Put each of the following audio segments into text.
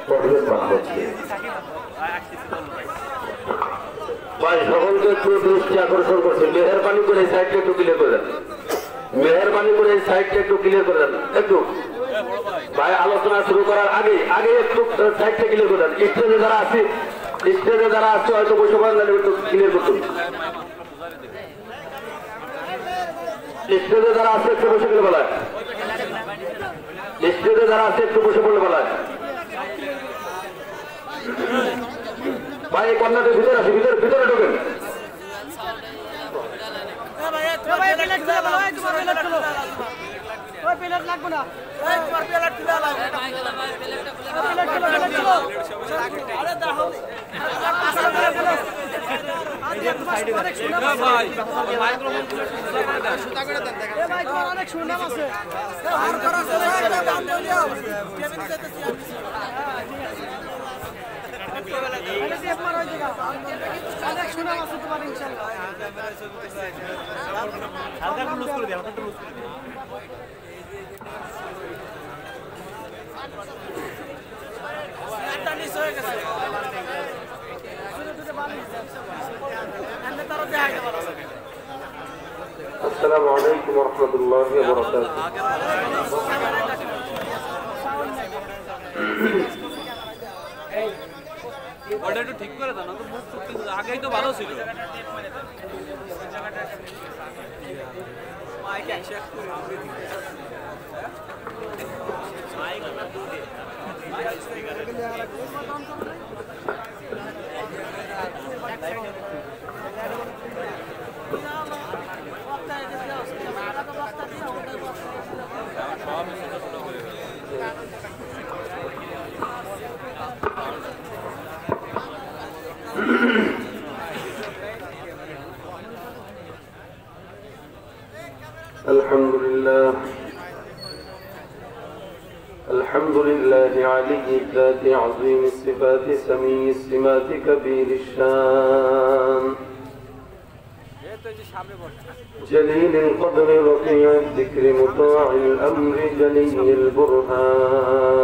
পরিবেশ পান করছে। ভাই সকলকে একটু দৃষ্টি আকর্ষণ করছে, মেহরবানি করে এই সাইডটা একটু ক্লিয়ার করে দেন, মেহরবানি করে এই সাইডটা একটু ক্লিয়ার করে দেন। একটু ভাই আলোচনা শুরু করার আগে একটু সাইডটা ক্লিয়ার করে দেন। স্টেজে যারা আসছে হয়তো বসে পড়েন, একটু ক্লিয়ার করতে। স্টেজে যারা আসছে একটু বসে গেলে বলায়, স্টেজে যারা আসছে একটু বসে পড়লে বলায়। ভাই এই কন্যাদের ভিতরে আসে, ভিতরে ঢোকেন। অনেক সুনাম আছে। السلام عليكم ورحمة الله وبركاته. ওটা একটু ঠিক করে দাও না তো, মুখ টুক কিন্তু আগেই তো ভালো ছিল। মাইকে অ্যাকসেপ্ট করে মাইক আমরা দুটো মাইক স্পিকার الحمد لله علي الذات عظيم الصفات سمي السمات كبير الشان جليل القدر رفيع الذكر مطاع الأمر جلي البرهان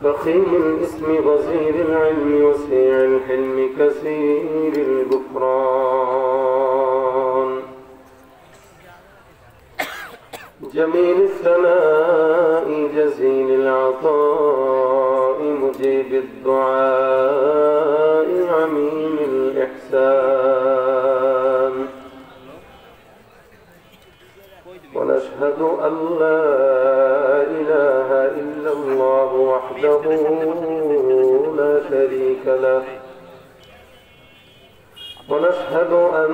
فخيم الاسم غزير العلم وسيع الحلم كثير الغفران جميل الثناء جزيل العطاء مجيب الدعاء عميم الإحسان ونشهد أن لا إله إلا الله وحده لا شريك له ونشهد أن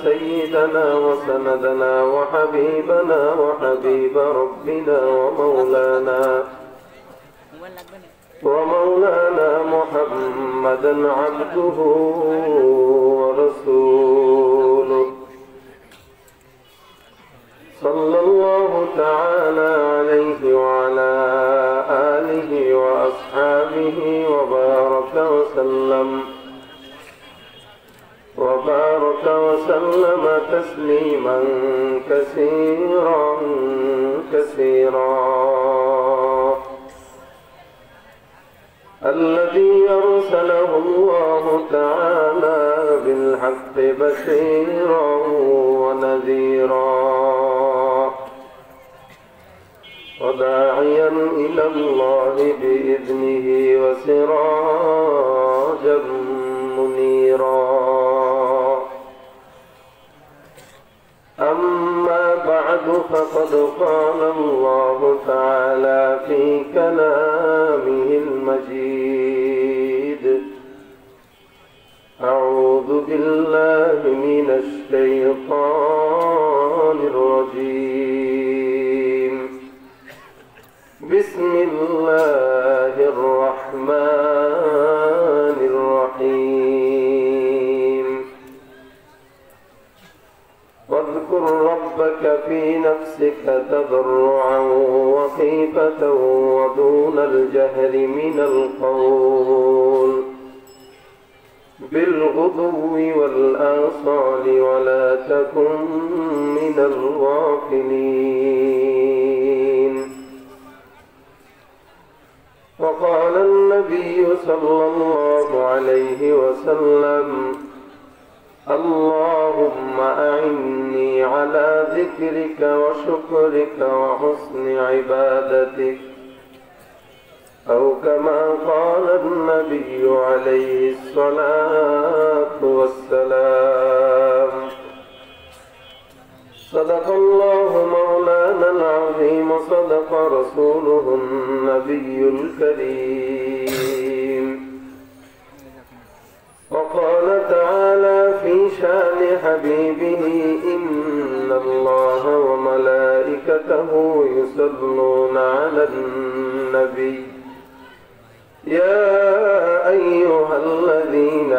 سيدنا وسندنا وحبيبنا وحبيب ربنا ومولانا محمدا عبده ورسوله صلى الله تعالى عليه وعلى آله وأصحابه وبارك وسلم تسليما كثيرا الذي أرسله الله تعالى بالحق بشيرا ونذيرا وداعيا إلى الله بإذنه وسراجا منيرا أما بعد فقد قال الله تعالى في كلامه المجيد أعوذ بالله من الشيطان الرجيم بسم الله الرحمن الرحيم واذكر ربك في نفسك تضرعا وخيفة ودون الجهر من القول بالغدو والآصال ولا تكن من الغافلين وسلم اللهم أعني على ذكرك وشكرك وحسن عبادتك أو كما قال النبي عليه الصلاة والسلام صدق الله مولانا العظيم صدق رسوله النبي الكريم وقال تعالى في شأن حبيبه إن الله وملائكته يصلون على النبي يا أيها الذين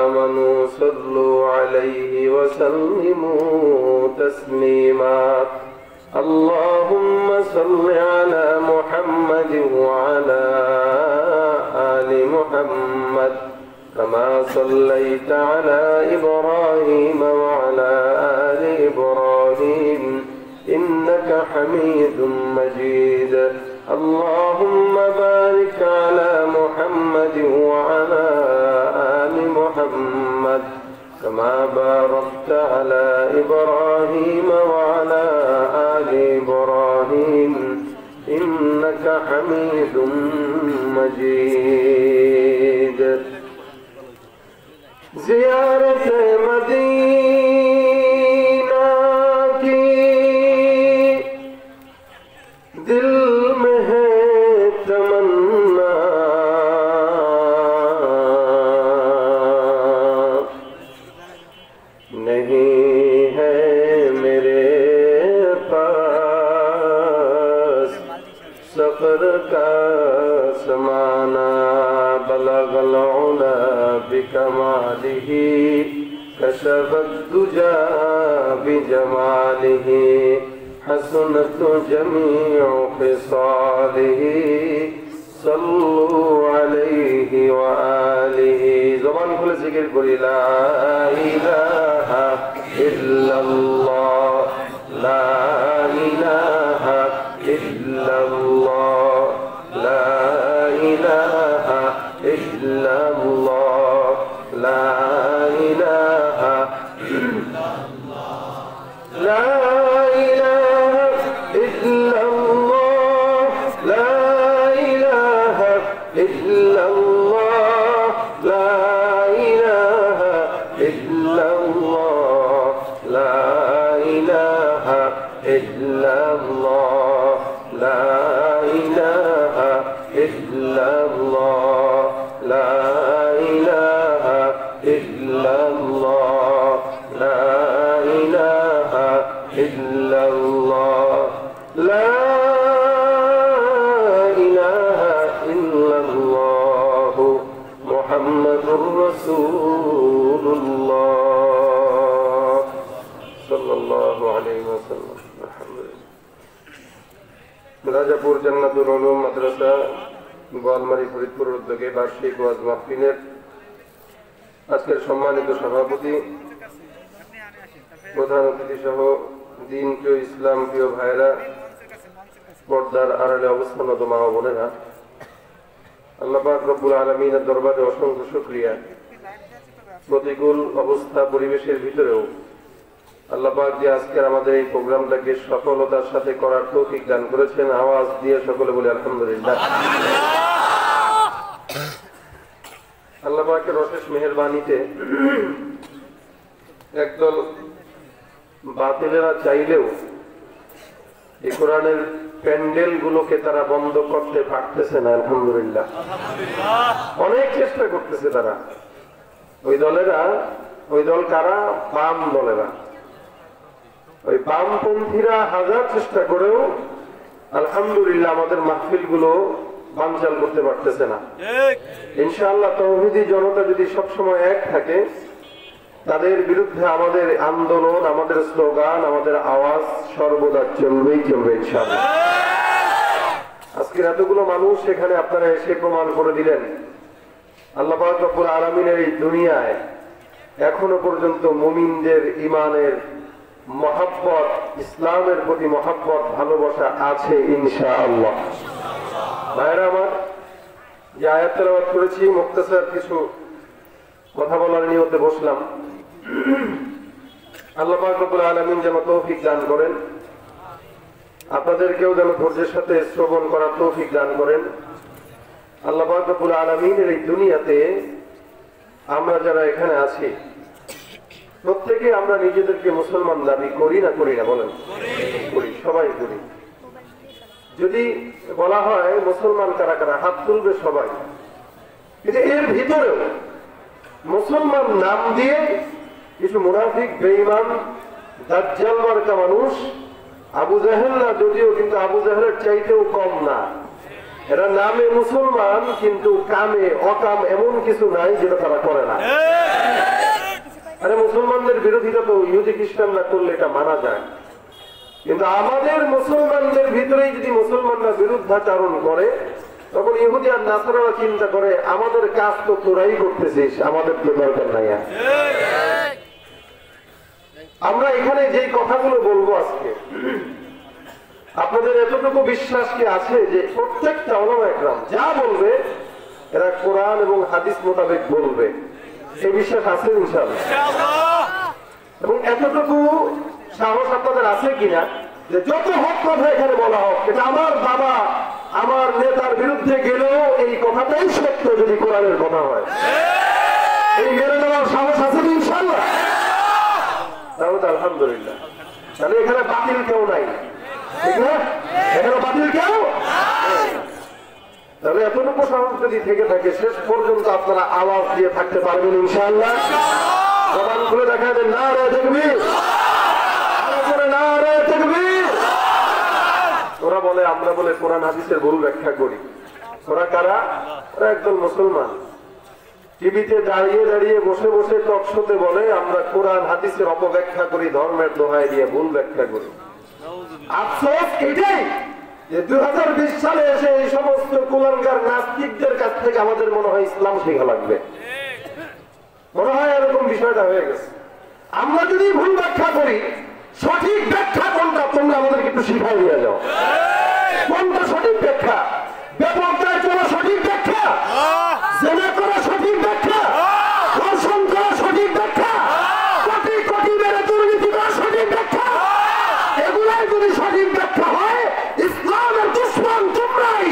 آمنوا صلوا عليه وسلموا تسليما اللهم صل على محمد وعلى آل محمد كما صليت على إبراهيم وعلى آل إبراهيم إنك حميد مجيد اللهم بارك على محمد وعلى آل محمد كما باركت على إبراهيم وعلى آل إبراهيم إنك حميد مجيد زيارة مدینہ کی دل میں ہے تمنا نہیں ہے میرے پاس سفر کا سمانا بلغ العلا بکمالہ کشف الدجى بجماله حسنت جميع خصاله صلوا عليه وآله زبان كل ذكر قل لا إله إلا الله لا إله إلا الله لا إله إلا الله لا إله إلا الله لا إله إلا الله لا إله إلا الله لا إله إلا الله لا إله إلا الله لا إله إلا الله لا إله إلا الله لا إله إلا الله لا إله إلا الله محمد رسول الله صلى الله عليه وسلم الحمد لله রাজাপুর জান্নাতুল উলুম মাদ্রাসা গোয়ালমারি ফরিদপুর উদ্যোগে বার্ষিক ওয়াজ মাহফিলের আজকের সম্মানিত সভাপতি প্রধান অতিথি সহ দিন প্রিয় ইসলাম প্রিয় ভাইরা পর্দার আড়ালে অবস্থানরত মা ও বোনেরা আল্লাহ পাক রব্বুল আলামিনের দরবারে অসংখ্য শুকরিয়া প্রতিকূল অবস্থা পরিবেশের ভিতরেও আল্লাহ পাক যে আজকের আমাদের এই প্রোগ্রামটাকে সফলতার সাথে করার তৌফিক দান করেছেন আওয়াজ দিয়ে সকলে বলে আলহামদুলিল্লাহ আল্লাহ পাকের অশেষ মেহেরবানিতে একদল বাতিলেরা চাইলেও এই কোরআনের প্যান্ডেল গুলোকে তারা বন্ধ করতে পারতেছে না আলহামদুলিল্লাহ অনেক চেষ্টা করতেছে তারা ওই দল কারা বাম দলেরা ওই বামপন্থীরা হাজার চেষ্টা করেও আলহামদুলিল্লাহ আমাদের মাহফিল গুলো বানচাল করতে পারতেছে না ইনশাআল্লাহ তৌহিদি জনতা যদি সবসময় এক থাকে তাদের বিরুদ্ধে আমাদের আন্দোলন আমাদের স্লোগান আমাদের আওয়াজ সর্বদা চলবেই চলবে ইনশাআল্লাহ আজকে এতগুলো মানুষ সেখানে আপনারা এসে প্রমাণ করে দিলেন আল্লাহ পাক রব্বুল আলামিনের এই দুনিয়ায় এখনো পর্যন্ত মুমিনদের ঈমানের মহব্বত ইসলামের প্রতি মহব্বত ভালোবাসা আছে ইনশাআল্লাহ ভাইরা আমার যে আয়াত তেলাওয়াত করেছি মুক্তাসার কিছু কথা বলার নিয়তে বসলাম। আল্লাহ পাক রব্বুল আলামিন যেন তৌফিক দান করেন, আপনাদেরকেও যেন ধৈর্যের সাথে শ্রবণ করার তৌফিক দান করেন। আল্লাহ পাক রব্বুল আলামিনের এই দুনিয়াতে আমরা যারা এখানে আছি প্রত্যেকে আমরা নিজেদেরকে মুসলমান দাবি করি না করি না বলেন? করি, সবাই করি। যদি বলা হয় মুসলমান কারা কারা, হাত তুলবে সবাই। কিন্তু এর ভিতরেও মুসলমান নাম দিয়ে কিছু মুনাফিক, বেঈমান, দাজ্জাল মার্কা মানুষ, আবু জাহেল না যদিও, কিন্তু আবু জাহেলের চাইতেও কম না। এরা নামে মুসলমান কিন্তু কামে অকাম এমন কিছু নাই যেটা তারা করে না। আরে মুসলমানদের বিরোধিতা তো ইহুদি খ্রিস্টানরা করলে এটা মানা যায়, কিন্তু আমাদের মুসলমানদের ভিতরেই যদি মুসলমানরা বিরুদ্ধাচরণ করে তখন ইহুদি আর নাসারারা চিন্তা করে আমাদের কাজ তো তোরাই করতেছিস, আমাদের তো দরকার নাই। আমরা এখানে যে কথাগুলো বলবো আজকে, আপনাদের এতটুকু বিশ্বাস কি আছে যে প্রত্যেকটা উলামা ইকরাম যা বলবে এরা কোরআন এবং হাদিস মোতাবেক বলবে? এই বিশ্বাস আছে ইনশাআল্লাহ? এবং এতটুকু সাহস আপনাদের আছে কিনা যে যত হক কথা এখানে বলা হোক, এটা আমার বাবা আমার নেতার বিরুদ্ধে গেলেও এই কথাটাই সত্য যদি কোরআনের কথা হয়, এই মেনে নেওয়ার সাহস আছে ইনশাআল্লাহ? তাহলে তো আলহামদুলিল্লাহ। তাহলে এখানে বাতিল কেউ নাই, ঠিক না? এখানে বাতিল কেউ। তাহলে এতটুকু সাহস যদি থেকে থাকে শেষ পর্যন্ত আপনারা আওয়াজ দিয়ে থাকতে পারবেন ইনশাআল্লাহ। জবান খুলে দেখা যায় নারে তাকবীর, নারে তাকবীর। ওরা বলে আমরা বলে কোরআন হাদিসের ভুল ব্যাখ্যা করি। ওরা কারা? ওরা একদল মুসলমান টিভিতে দাঁড়িয়ে দাঁড়িয়ে বসে বসে টক শোতে বলে আমরা কোরআন হাদিসের অপব্যাখ্যা করি, ধর্মের দোহাই দিয়ে ভুল ব্যাখ্যা করি। আফসোস এটাই যে 2020 সালে এসে এই সমস্ত কুলাঙ্গার নাস্তিকদের কাছ থেকে আমাদের মনে হয় ইসলাম শেখা লাগবে, মনে হয় এরকম বিষয়টা হয়ে গেছে। আমরা যদি ভুল ব্যাখ্যা করি, সঠিক ব্যাখ্যা কোনটা তোমরা আমাদেরকে একটু শিখাই দিয়ে যাও। কোনটা সঠিক ব্যাখ্যা? বেপরদায় চলা সঠিক ব্যাখ্যা, জেনা করা সঠিক ব্যাখ্যা, ধর্ষণ করা সঠিক ব্যাখ্যা, কোটি কোটি মেরে দুর্নীতি করা সঠিক ব্যাখ্যা, এগুলাই যদি সঠিক ব্যাখ্যা হয়, ইসলামের দুশমন তোমরাই,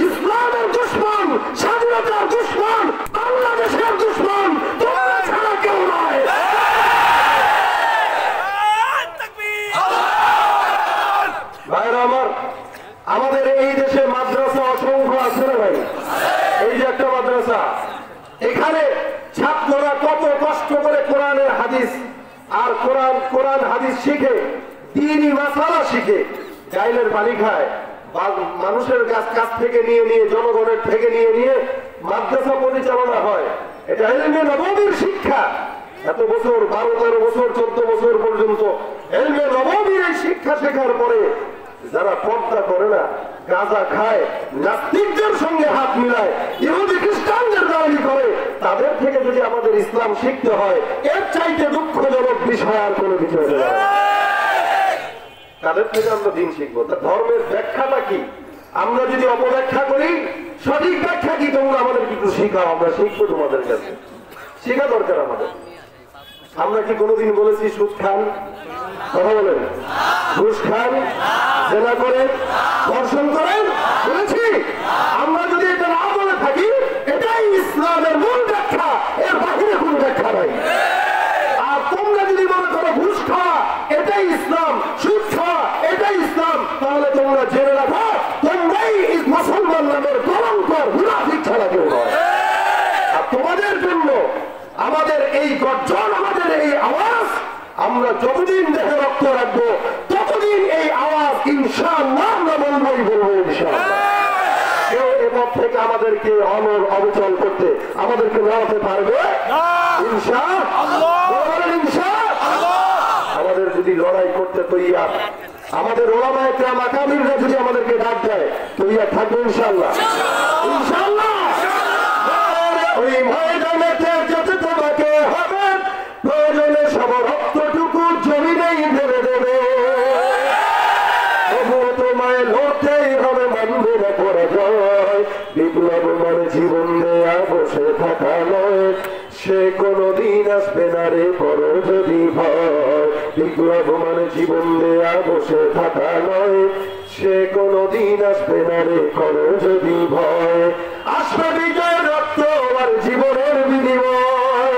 ইসলামের দুশমন, স্বাধীনতার দুশমন, বাংলাদেশের দুশমন তোমরা ছাড়া কেউ নয়। ভাইরা আমার, আমাদের এই দেশে মাদ্রাসা অসংখ্য আছে না ভাই? এই যে একটা মাদ্রাসা, এখানে ছাত্ররা কত কষ্ট করে কোরআনের হাদিস আর কোরআন হাদিস শিখে, দ্বীনি মাসালা শিখে, গাইলের পানি খায়, মানুষের কাছ থেকে নিয়ে নিয়ে, জনগণের থেকে নিয়ে নিয়ে মাদ্রাসা পরিচালনা হয়। এটা ইলমে নববীর শিক্ষা। এত বছর, 12-13 বছর, 14 বছর পর্যন্ত ইলমে নববীর এই শিক্ষা শেখার পরে যারা পর্দা করে না, গাঁজা খায়, নাস্তিকদের সঙ্গে হাত মিলায়, ইহুদি খ্রিস্টানদের দাবি করে, তাদের থেকে যদি আমাদের ইসলাম শিখতে হয়, এর চাইতে দুঃখজনক বিষয় আর কোনো কিছু হতে পারে না। তাদের থেকে আমরা দিন শিখবো। তা ধর্মের ব্যাখ্যাটা কি? আমরা যদি অপব্যাখ্যা করি, সঠিক ব্যাখ্যা কি তোমরা আমাদের কিছু শিখাও, আমরা শিখবো তোমাদের কাছে। শিখা দরকার আমাদের। আমরা কি কোনোদিন বলেছি সুদ খান? কথা বলেন। ঘুষ খান, জেনা করেন, ধর্ষণ করেন বলেছি? আমরা যদি এটা না বলে থাকি, এটাই ইসলামের মূল ব্যাখ্যা, এর বাহিরে কোন ব্যাখ্যা নাই। আর তোমরা যদি মনে করো ঘুষ খাওয়া এটাই ইসলাম, সুদ খাওয়া এটাই ইসলাম, তাহলে তোমরা জেনে রাখো তোমরাই মুসলমান নামের কলঙ্কর, মুনাফিক ছাড়া কেউ নয়। আর তোমাদের জন্য আমাদের এই গর্জন, আমাদের এই আওয়াজ, আমরা যতদিন দেহে রক্ত রাখবো ততদিন এই আওয়াজ ইনশাআল্লাহ আমরা বলবই বলবো ইনশাআল্লাহ। কেউ এবার থেকে আমাদেরকে অনর অবচল করতে আমাদেরকে লড়াতে পারবে ইনশাআল্লাহ। আমাদের যদি লড়াই করতে তৈয়ার, আমাদের ওলামায়ে কেরাম আকাবিররা যদি আমাদেরকে ডাক দেয় তৈয়ার থাকবে ইনশাআল্লাহ। ইনশাআল্লাহ ওই ময়দানেতে যেতে তোমাকে হবে, প্রয়োজনে সব রক্তটুকু জমিনেই ঢেলে দেবে, তবুও তোমায় লড়তেই হবে, মানবে না পরাজয়। বিপ্লব মানে জীবন দেয়া বসে থাকা নয়, সে কোনদিন আসবে না রে করো যদি ভয় বিপ্লব মানে জীবন দেয়া বসে থাকা নয় সে কোনদিন আসবে না রে করো যদি ভয় আসবে বিজয় রক্ত আর জীবনের বিনিময়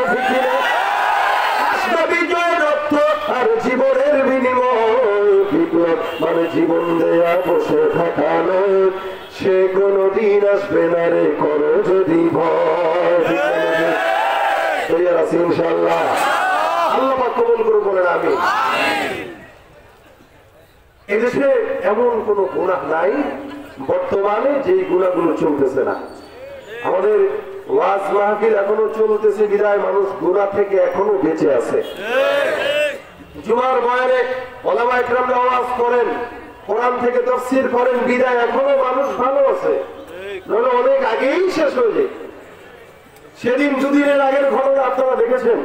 আসবে বিজয় রক্ত আর জীবনের বিনিময় বিপ্লব মানে জীবন দেয়া বসে থাকা নয় সে কোনদিন আসবে না রে করো যদি ভয় ইনশাআল্লাহ আল্লাহ পাক কবুল করে বলেন আমিন। এদেশে এমন কোন গুনাহ নাই বর্তমানে যেই গুনাহগুলো চলতেছে না। আমাদের ওয়াজ মাহফিল এখনো চলতেছে বিদায় মানুষ গুনাহ থেকে এখনো বেঁচে আছে। জুমার বয়ানে ওলামা ইকরামরা ওয়াজ করেন, কোরআন থেকে তাফসীর করেন বিদায় এখনো মানুষ ভালো আছে, নইলে অনেক আগেই শেষ হয়ে যায়। সেদিন দুদিনের আগের ঘটনা আপনারা দেখেছেন,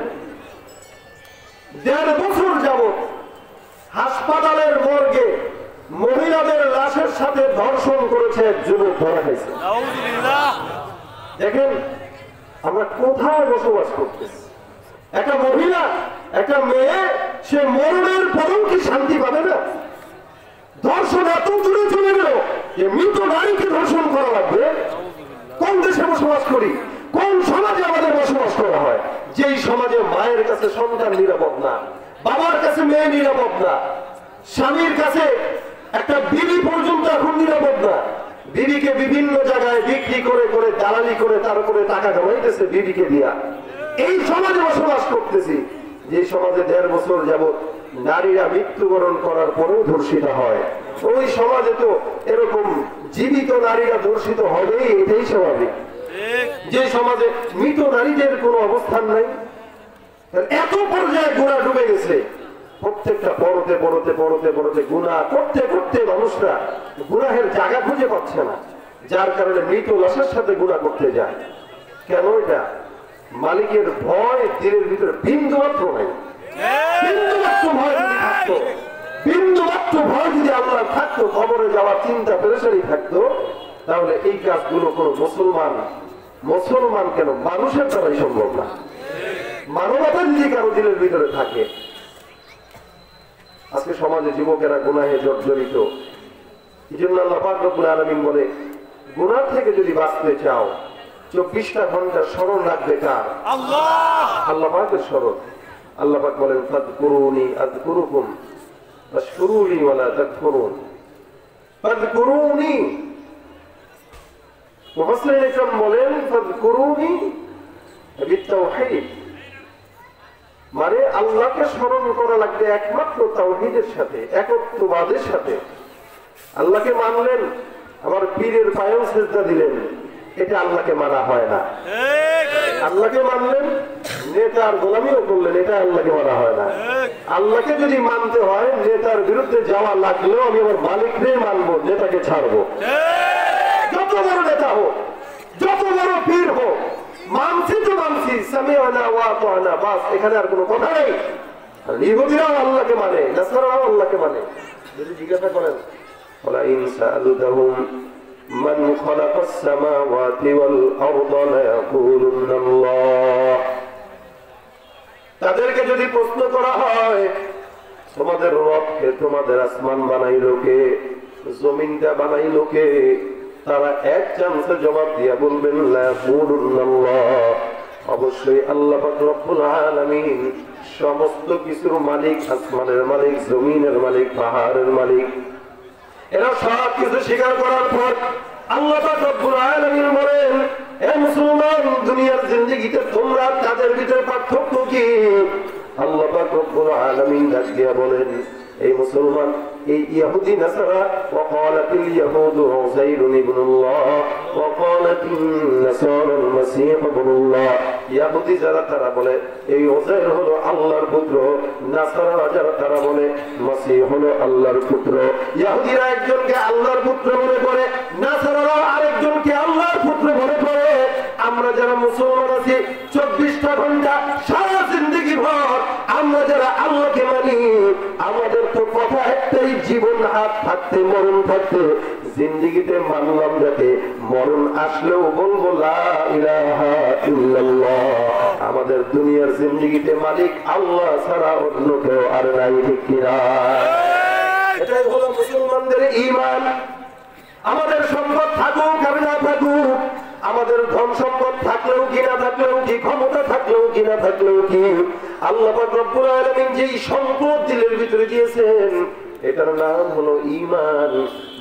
1.5 বছর যাবত হাসপাতালের মর্গে মহিলাদের লাশের সাথে ধর্ষণ করেছে এক যুবক ধরা খাইছে। দেখেন আমরা কোথায় বসবাস করতেছি। একটা মহিলা একটা মেয়ে সে মরণের পরেও কি শান্তি পাবে না? ধর্ষণ এত দূরে চলে গেল যে মৃত নারীকে ধর্ষণ করা লাগবে। কোন দেশে বসবাস করি, কোন সমাজে আমাদের বসবাস করা হয় যেই সমাজে মায়ের কাছে সন্তান নিরাপদ না, বাবার কাছে মেয়ে নিরাপদ না, স্বামীর কাছে একটা বিবি পর্যন্ত এখন নিরাপদ না। বিবিকে বিভিন্ন জায়গায় বিক্রি করে করে দালালি করে তার উপরে টাকা জমাইতেছে বিবিকে দিয়া। এই সমাজে বসবাস করতেছি যে সমাজে 1.5 বছর যাবত নারীরা মৃত্যুবরণ করার পরেও ধর্ষিত হয়। ওই সমাজে তো এরকম জীবিত নারীরা ধর্ষিত হবেই, এটাই স্বাভাবিক। যে সমাজে মৃত নারীদের কোনো অবস্থান নাই, এত পর্যায়ে গুনাহ ডুবে গেছে। প্রত্যেকটা পড়তে পড়তে পড়তে পড়তে গুনাহ করতে করতে মানুষরা গুনাহের জায়গা খুঁজে পাচ্ছে না, যার কারণে মৃত লাশের সাথে গুনাহ করতে যায়। কেন? এটা মালিকের ভয় দিলের ভিতরে বিন্দু মাত্র নাই। বিন্দু মাত্র ভয় যদি থাকতো, বিন্দু মাত্র ভয় যদি আল্লাহ থাকতো, কবরে যাওয়ার চিন্তা পেরেশানি থাকতো, তাহলে এই কাজগুলো কোনো মুসলমান কেন মানুষের দ্বারাই সম্ভব না। মানবতা যদি কারো দিলের ভিতরে থাকে। আজকে সমাজে যুবকেরা গুনাহে জর্জরিত। এই জন্য আল্লাহ পাক রব্বুল আলামিন বলে, গুনাহ থেকে যদি বাঁচতে চাও 24টা ঘন্টা স্মরণ রাখবে কার? আল্লাহ। আল্লাহ পাকের স্মরণ। আল্লাহ পাক বলেন, ফাযকুরুনি আযকুরুকুম ওয়াশকুরুলি ওয়ালা তাকফুরুন। ফাযকুরুনি, মুফাসসিরিন ইকরাম বলেন ফাযকুরুনি বিত্তাওহীদ, মানে আল্লাহকে স্মরণ করা লাগবে একমাত্র তাওহীদের সাথে, একত্ববাদের সাথে। আল্লাহকে মানলেন, আবার পীরের পায়েও সিজদা দিলেন, এটা আল্লাহকে মানা হয় না। আল্লাহকে মানলেন, নেতার গোলামিও করলেন, এটা আল্লাহকে মানা হয় না। আল্লাহকে যদি মানতে হয়, নেতার বিরুদ্ধে যাওয়া লাগলেও আমি আমার মালিককেই মানবো, নেতাকে ছাড়বো। যত বড় নেতা হোক, যত বড় পীর হোক, মানছি তো মানছি, সামি'না ওয়া আতা'না, বাস, এখানে আর কোনো কথা নেই। ইহুদিরাও আল্লাহকে মানে, নাসারাও আল্লাহকে মানে। যদি জিজ্ঞাসা করেন, ওয়ালা ইন সাআলতাহুম মান খালাকাস সামাওয়াতি ওয়াল আরদা লায়াকুলুন্না আল্লাহ, তাদেরকে যদি প্রশ্ন করা হয় তোমাদের রবকে, তোমাদের আসমান বানাইলো কে, জমিনটা বানাইলো কে, তারা এক চান্সে জবাব দিয়া বলবেন লায়াকুলুন্নাল্লাহ, অবশ্যই আল্লাহ পাক রব্বুল আলামিন, সমস্ত কিছুর মালিক, আসমানের মালিক, জমিনের মালিক, পাহাড়ের মালিক। এরা সব কিছু স্বীকার করার পর আল্লাহ পাক রব্বুল আলামিন বলেন, হে মুসলমান, দুনিয়ার জিন্দেগিতে তোমরা তাদের ভিতরে পার্থক্য কি? আল্লাহ পাক রব্বুল আলামিন ডাক দিয়া বলেন, এই মুসলমান, এই ইহুদি নাসারা, ওয়াকালাতিল ইয়াহুদু উযাইরুন ইবনুল্লাহ ওয়াকালাতিন নাসারাল মাসীহ ইবনুল্লাহ, ইহুদি যারা তারা বলে এই উযাইর হলো আল্লাহর পুত্র, নাসারা যারা তারা বলে মাসীহ হলো আল্লাহর পুত্র। ইহুদিরা একজনকে আল্লাহর পুত্র মনে করে, নাসারারা আরেকজনকে আল্লাহর পুত্র মনে করে। আমরা যারা মুসলমান আছি 24টা ঘন্টা সারা জিন্দেগি ভর আমরা যারা আল্লাহকে মানি, আমাদের তো কথা একটাই, জীবন হাত থাকতে মরণ থাকতে জিন্দেগিতে মানলাম যাতে মরণ আসলেও বলবো লা ইলাহা ইল্লাল্লাহ। আমাদের দুনিয়ার জিন্দেগিতে মালিক আল্লাহ ছাড়া অন্য কেউ আর নাই, ঠিক কিনা? এটাই হলো মুসলমানদের ঈমান। আমাদের সম্পদ থাকুক আর না থাকুক, আমাদের ধন সম্পদ থাকলেও কি না থাকলেও কি, ক্ষমতা থাকলেও কি না থাকলেও কি, আল্লাহ পাক রব্বুল আলামিন যেই সম্পদ দিলের ভিতরে দিয়েছেন এটার নাম হলো ঈমান।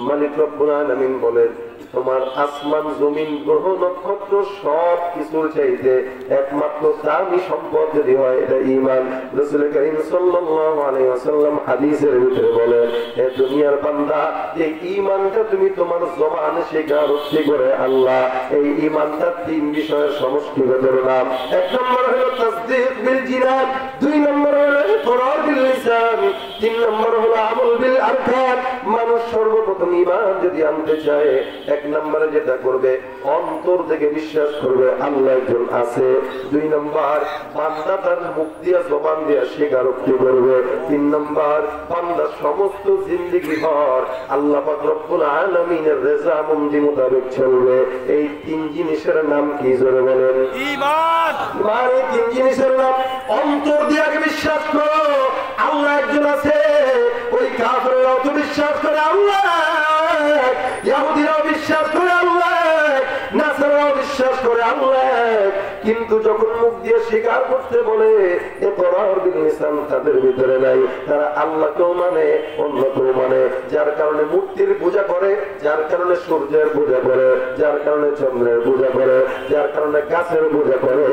মালিক রব্বুল আলামিন বলেন তোমার আসমান জমিন গ্রহ নক্ষত্র সব কিছুর চাইতে একমাত্র দামি সম্পদ যদি হয় এটা ঈমান। রাসূল কারীম সাল্লাল্লাহু আলাইহি ওয়াসাল্লাম হাদিসের ভিতরে বলেন হে দুনিয়ার বান্দা, যে ঈমানটা তুমি তোমার জবানে স্বীকারোক্তি করে আল্লাহ, এই ঈমানটা তিন বিষয়ের সমষ্টিগত নাম। এক নম্বর হলো তাসদীক বিল জিনান, দুই নম্বর হলো ইকরার বিল লিসান, তিন নম্বর হলো আমল বিল আরকান। মানুষ সর্বপ্রথম ঈমান যদি আনতে চায় এক নম্বরে যেটা করবে অন্তর থেকে বিশ্বাস করবে আল্লাহ একজন আছে। দুই নম্বর বান্দা তার মুখ দিয়া জবান দিয়া স্বীকারোক্তি করবে। তিন নম্বর বান্দা সমস্ত জিন্দেগি ভর আল্লাহ পাক রব্বুল আলামিনের রেজামন্দি মোতাবেক চলবে। এই তিন জিনিসের নাম কি জোরে বলেন? ঈমান। ঈমান। এই তিন জিনিসের নাম অন্তর দিয়ে আগে বিশ্বাস করো আল্লাহ একজন আছে। ওই কাফেররাও তো বিশ্বাস করে আল্লাহ, ইহুদিরাও বিশ্বাস করে আল্লাহ, নাসারাও বিশ্বাস করে আল্লাহ, কিন্তু যখন মুখ দিয়ে স্বীকার করতে বলে ইকরার বিল লিসান তাদের ভিতরে নাই। তারা আল্লাহকেও মানে অন্যকেও মানে, যার কারণে মূর্তির পূজা করে, যার কারণে সূর্যের পূজা করে, যার কারণে চন্দ্রের পূজা করে, যার কারণে গাছের পূজা করে,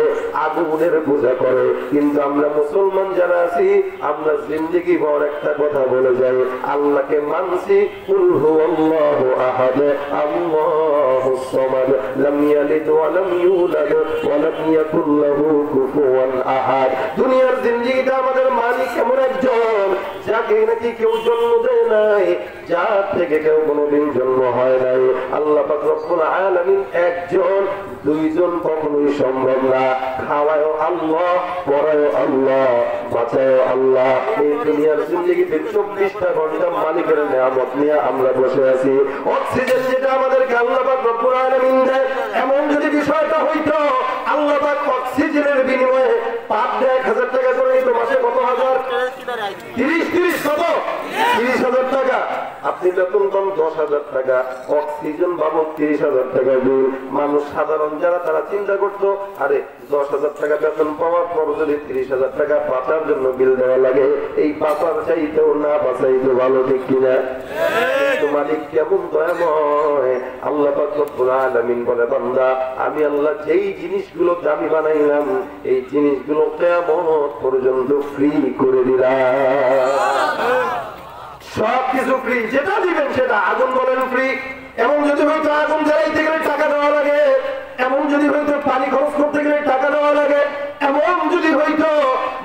আগুনের পূজা করে। কিন্তু আমরা মুসলমান যারা আছি আমরা জিন্দেগি ভর একটা কথা বলে যাই আল্লাহকে মানছি, কুল হুয়াল্লাহু আহাদ আল্লাহুস সামাদ লাম ইয়ালিদ ওয়া লাম ইউলাদ ওয়া লাম ইয়াকুল লাহু কুফুয়ান আহাদ। দুনিয়ার জিন্দেগিতে আমাদের মালিক এমন একজন যাকে নাকি কেউ জন্ম দেয় নাই, যার থেকে কেউ কোনোদিন জন্ম হয় নাই। আল্লাহ পাক রব্বুল আলামিন একজন, দুইজন কখনোই সম্ভব না। খাওয়ায় আল্লাহ, পড়ায় আল্লাহ, বাঁচায় আল্লাহ। এই দুনিয়ার জিন্দেগিতে 24টা ঘন্টা মালিকের নিয়ামত নিয়ে আমরা বসে আছি। অক্সিজেন যেটা আমাদেরকে আল্লাহ পাক রব্বুল আলামিন দেয়, এমন যদি বিষয়টা হইতো আল্লাহ পাক অক্সিজেনের বিনিময়ে পাপ দেয় 1000 টাকা করে, এই তো মাসে কত হাজার? 30 কত? 30,000 টাকা। আপনি বেতন পান 10,000 টাকা, অক্সিজেন বাবদ 30,000 টাকা বিল। মানুষ সাধারণ যারা তারা চিন্তা করতো আরে 10,000 টাকা বেতন পাওয়ার পর যদি 30,000 টাকা বাঁচার জন্য বিল দেওয়া লাগে, এই বাঁচার চাইতেও না বাঁচাইতে ভালো, ঠিক কিনা? মালিক কেমন দয়াময়। আল্লাহ পাক রব্বুল আলামিন বলে বান্দা আমি আল্লাহ যেই জিনিসগুলো দামি বানাইলাম এই জিনিসগুলো কিয়ামত পর্যন্ত ফ্রি করে দিলাম। সবকিছু ফ্রি, যেটা দিবেন সেটা। আগুন বলেন ফ্রি, এমন যদি হয়তো আগুন জ্বালাইতে গেলে টাকা দেওয়া লাগে, এমন যদি হয়তো পানি খরচ করতে গেলে টাকা দেওয়া লাগে, এমন যদি হয়তো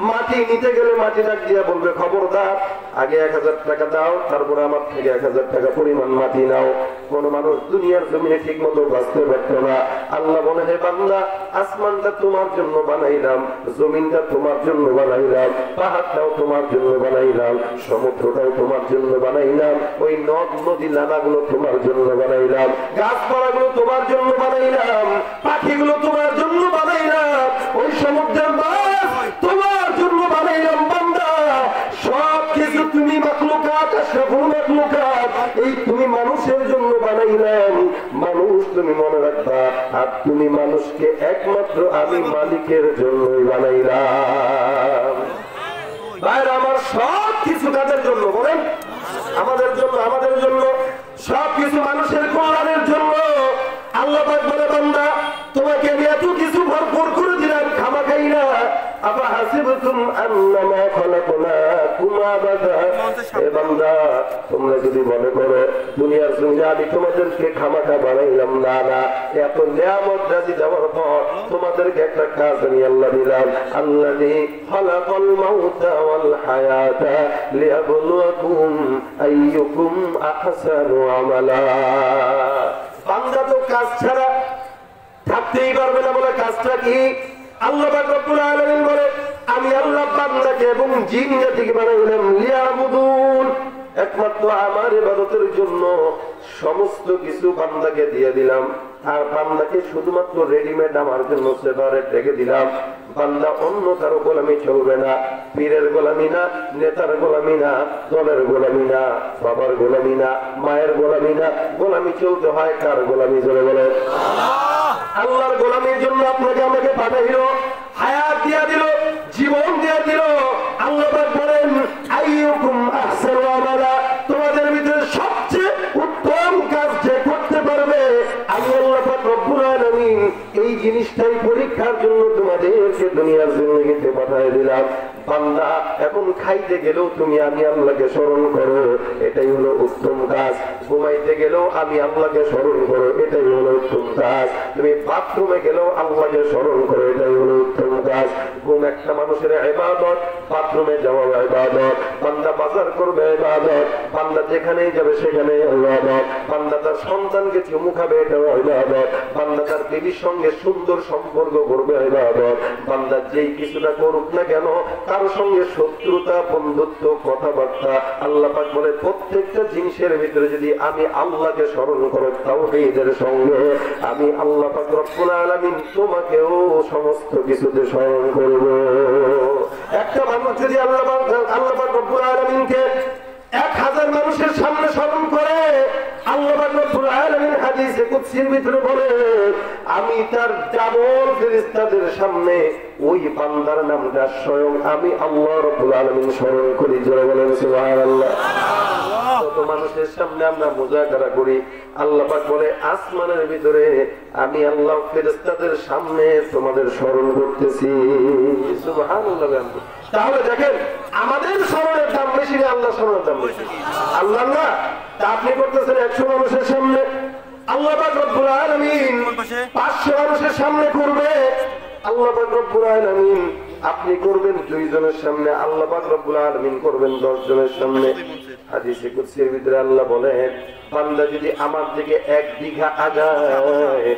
মাটি নিতে গেলে মাটি ডাক দিয়া বলবে খবরদার আগে 1000 টাকা দাও, তারপরে আমার থেকে 1000 টাকা পরিমাণ মাটি নাও। কোন মানুষ দুনিয়ার জমিনে ঠিক মতো বাঁচতে পারত না। আল্লাহ বলে হে বান্দা আসমানটা তোমার জন্য বানাইলাম, জমিনটা তোমার জন্য বানাইলাম, পাহাড়টাও তোমার জন্য বানাইলাম, সমুদ্রটাও তোমার জন্য বানাইলাম, ওই নদ নদী নালাগুলো তোমার জন্য বানাইলাম, গাছপালাগুলো তোমার জন্য বানাইলাম, পাখিগুলো তোমার জন্য বানাইলাম, ওই সমুদ্রের মাছ তোমার জন্য বানাইলাম। বান্দা সব কিছু তুমি মাখলুকাত, আশরাফুল মাখলুকাত, এই তুমি মানুষের জন্য বানাইলাম। মানুষ তুমি মনে রাখবা, আর তুমি মানুষকে একমাত্র আমি মালিকের জন্যই বানাইলাম। ভাইরা আমার সব কিছু কাদের জন্য বলেন? আমাদের জন্য। আমাদের জন্য সব কিছু মানুষের কল্যাণের জন্য। আল্লাহ পাক বলে বান্দা তোমাকে আমি এত কিছু ভরপুর করে দিলাম, খামা খাই না। আবা হাসিবতুম আন্নামা খলাকনাকুম আবাদা। হে বান্দা তোমরা যদি মনে করো দুনিয়ার জমিনে আমি তোমাদেরকে খামাখা বানাইলাম, না না, এত নিয়ামত রাজি দেওয়ার পর তোমাদেরকে একটা কাজ আমি আল্লাহ দিলাম। আল্লাযী খালাকাল মাউতা ওয়াল হায়াতা লিয়াবলুয়াকুম আইয়ুকুম আহসানু আমালা। বান্দা তো কাজ ছাড়া থাকতেই পারবে না, বলে কাজটা কি? আল্লাহ পাক রব্বুল আলামিন বলে আমি আল্লাহ বান্দাকে এবং জিন জাতিকে বানাইলাম লিয়াবুদুন, একমাত্র আমার ইবাদতের জন্য সমস্ত কিছু বান্দাকে দিয়ে দিলাম, আর বান্দাকে শুধুমাত্র রেডিমেড আমার জন্য সেপারেট রেখে দিলাম। বান্দা অন্য কারো গোলামি চলবে না, পীরের গোলামি না, নেতার গোলামি না, দলের গোলামি না, বাবার গোলামি না, মায়ের গোলামি না, গোলামি চলতে হয় কার গোলামি চলে বলে? আল্লাহর গোলামির জন্য আপনাকে আমাকে পাঠাইল, হায়াত দিয়া দিল, জীবন দিয়া দিল। আল্লাহ পাক বলেন আইয়ুকুম আহসানু আমালা, তোমাদের ভিতরে সবচেয়ে উত্তম কাজ যে করতে পারবে আমি আল্লাহ পাক রব্বুল আলামিন এই জিনিসটাই পরীক্ষার জন্য তোমাদেরকে দুনিয়ার জিন্দেগিতে পাঠিয়ে দিলাম। বান্দা এখন খাইতে গেলেও তুমি আমি আল্লাহকে স্মরণ করো, এটাই হলো উত্তম কাজ। ঘুমাইতে গেলেও আমি আল্লাহকে স্মরণ করো, এটাই হলো উত্তম কাজ। তুমি বাথরুমে গেলেও আল্লাহকে স্মরণ করো, এটাই হলো উত্তম কাজ। ঘুম একটা মানুষের ইবাদত, বাথরুমে যাওয়া ইবাদত, বান্দা বাজার করবে ইবাদত, বান্দা যেখানেই যাবে সেখানে ইবাদত, বান্দা তার সন্তানকে চুমু খাবে এটাও ইবাদত, বান্দা তার বিবির সঙ্গে সুন্দর সম্পর্ক করবে ইবাদত, বান্দা যেই কিছুটা করুক না কেন কারো সঙ্গে শত্রুতা, বন্ধুত্ব, কথাবার্তা, আল্লাহ পাক বলে প্রত্যেকটা জিনিসের ভিতরে যদি আমি আল্লাহকে স্মরণ করো তাওহীদের সঙ্গে, আমি আল্লাহ পাক রব্বুল আলামিন তোমাকেও সমস্ত কিছুতে স্মরণ করব। একটা মানুষ যদি আল্লাহ পাক রব্বুল আলামিনকে 1000 মানুষের সামনে স্মরণ করে, আল্লাহ পাক রব্বুল আলামিন হাদিসে কুদসির ভিতরে বলে আমি তার ডাবল ফেরেশতাদের সামনে ওই বান্দার নামটা স্বয়ং আমি আল্লাহ রব্বুল আলামিন স্মরণ করি। জোরে বলেন সুবহানাল্লাহ। কত মানুষের সামনে আমরা মুজাকারা করি, আল্লাহ পাক বলে আসমানের ভিতরে আমি আল্লাহ ফেরেশতাদের সামনে তোমাদের স্মরণ করতেছি। সুবহানাল্লাহ। তাহলে দেখেন আমাদের স্মরণের দাম বেশি না আল্লাহ স্মরণের দাম বেশি? আল্লাহ না। তা আপনি করতেছেন 100 মানুষের সামনে, আল্লাহ পাক রব্বুল আলামিন 500 মানুষের সামনে করবে। আল্লাহ পাক রব্বুল আলামিন আপনি করবেন 2 জনের সামনে, আল্লাহ পাক রব্বুল আলামিন করবেন 10 জনের সামনে। হাদিসে কুদসির ভিতরে আল্লাহ বলেন বান্দা যদি আমার দিকে 1 বিঘা আগায়